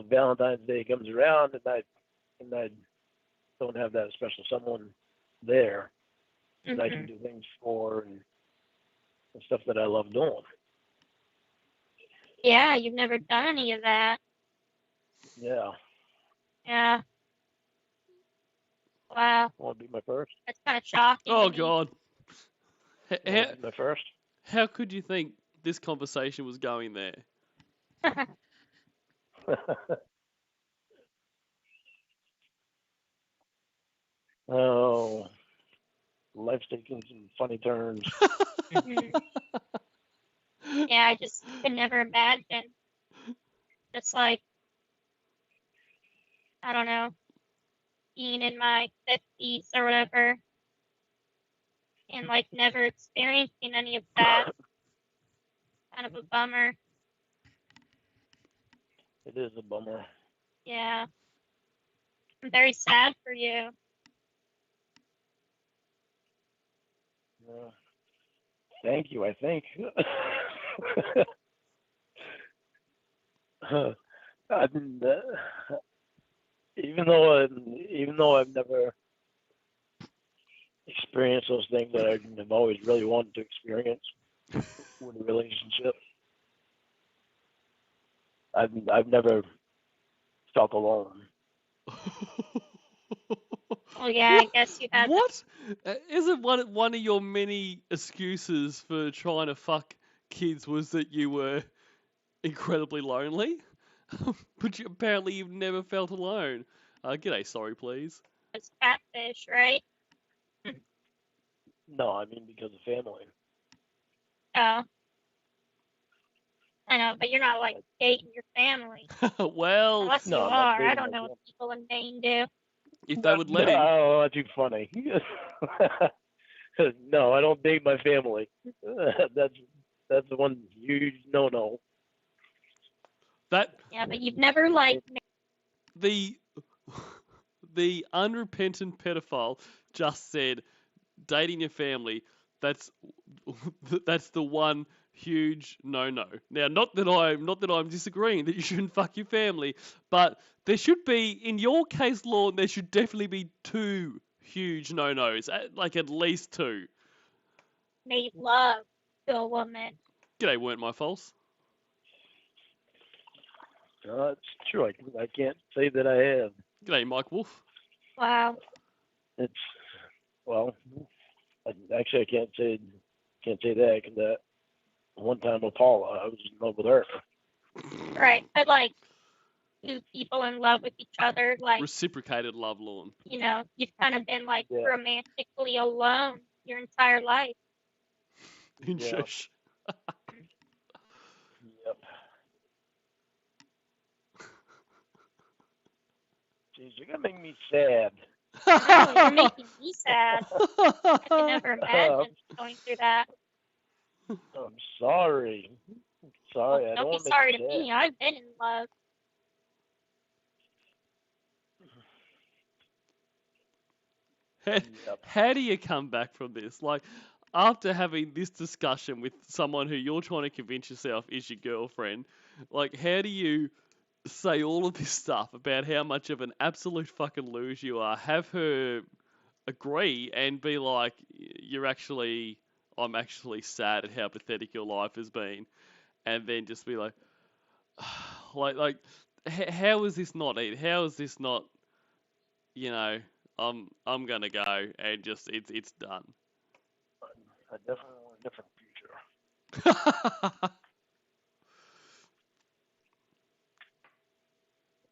Valentine's Day comes around and I don't have that special someone there that I can do things for and stuff that I love doing. Yeah, you've never done any of that. Yeah, Yeah. Wow, want to be my first. that's kind of shocking Oh to me. God. Want to be my first. How could you think this conversation was going there? Oh, life's taking some funny turns. Mhm. Yeah, I just could never imagine. Just like, I don't know, being in my 50s or whatever and like never experiencing any of that. Kind of a bummer. It is a bummer. Yeah. I'm very sad for you. Yeah. Thank you. I think. I mean, even though I've never experienced those things that I have always really wanted to experience with a relationship, I've never felt alone. Oh yeah, I guess you had What? Isn't one of your many excuses for trying to fuck kids was that you were incredibly lonely? But apparently you've never felt alone. G'day, sorry please. those catfish, right? No, I mean because of family. Oh, I know, but you're not like dating your family. Well, Unless you No, I'm not are. I dating don't my know what family. people in Maine do. if they would let him. Oh, that's too funny. No, I don't date my family. That's the one huge no. That Yeah, but you've never like the the unrepentant pedophile just said dating your family. That's that's the one huge no. Now, not that I'm disagreeing that you shouldn't fuck your family, but there should be, in your case, Lorne, there should definitely be two huge no-nos, like at least two. made love to a woman. G'day, weren't my false. It's true. I can't say that I have. G'day, Mike Wolf. Wow. It's well, actually I can't say that because that one time with Paula, I was in love with her. Right. But like two people in love with each other, like, Reciprocated love, Lorne. you know, you've kind of been like Yeah. romantically alone your entire life. In Yeah. shush. Yep. Jeez, you're gonna make me sad. No, you're making me sad. I can never imagine going through that. I'm sorry. Sorry, I Don't be want to sorry make to you sad. me. I've been in love. Yep. How do you come back from this? Like, after having this discussion with someone who you're trying to convince yourself is your girlfriend, like, how do you say all of this stuff about how much of an absolute fucking loser you are? Have her agree and be like, I'm actually sad at how pathetic your life has been, and then just be like, how is this not it? How is this not? You know, I'm gonna go and just it's done. I definitely want a different future.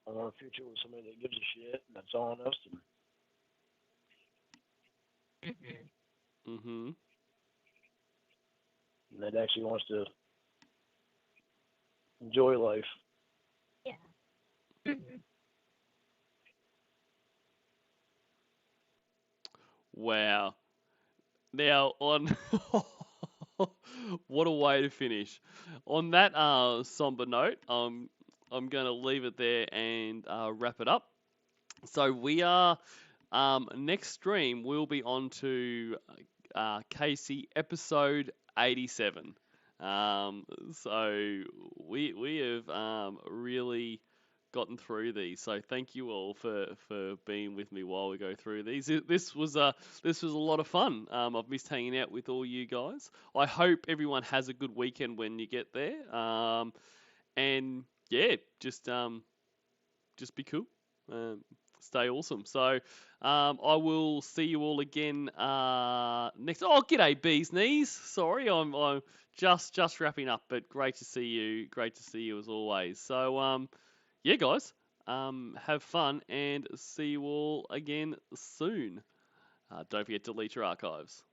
I want a future with somebody that gives a shit and that's honest Mhm. and that actually wants to enjoy life. Yeah. Wow. Now on what a way to finish. On that somber note, I'm gonna leave it there and wrap it up. So we are next stream we'll be on to Casey episode 87. So we have really gotten through these. So thank you all for being with me while we go through these. This was a lot of fun. I've missed hanging out with all you guys. I hope everyone has a good weekend when you get there. And yeah, just be cool. Stay awesome. So I will see you all again next. Oh, g'day, bees knees. Sorry, I'm just wrapping up, but great to see you. Great to see you as always. So yeah, guys, have fun and see you all again soon. Don't forget to delete your archives.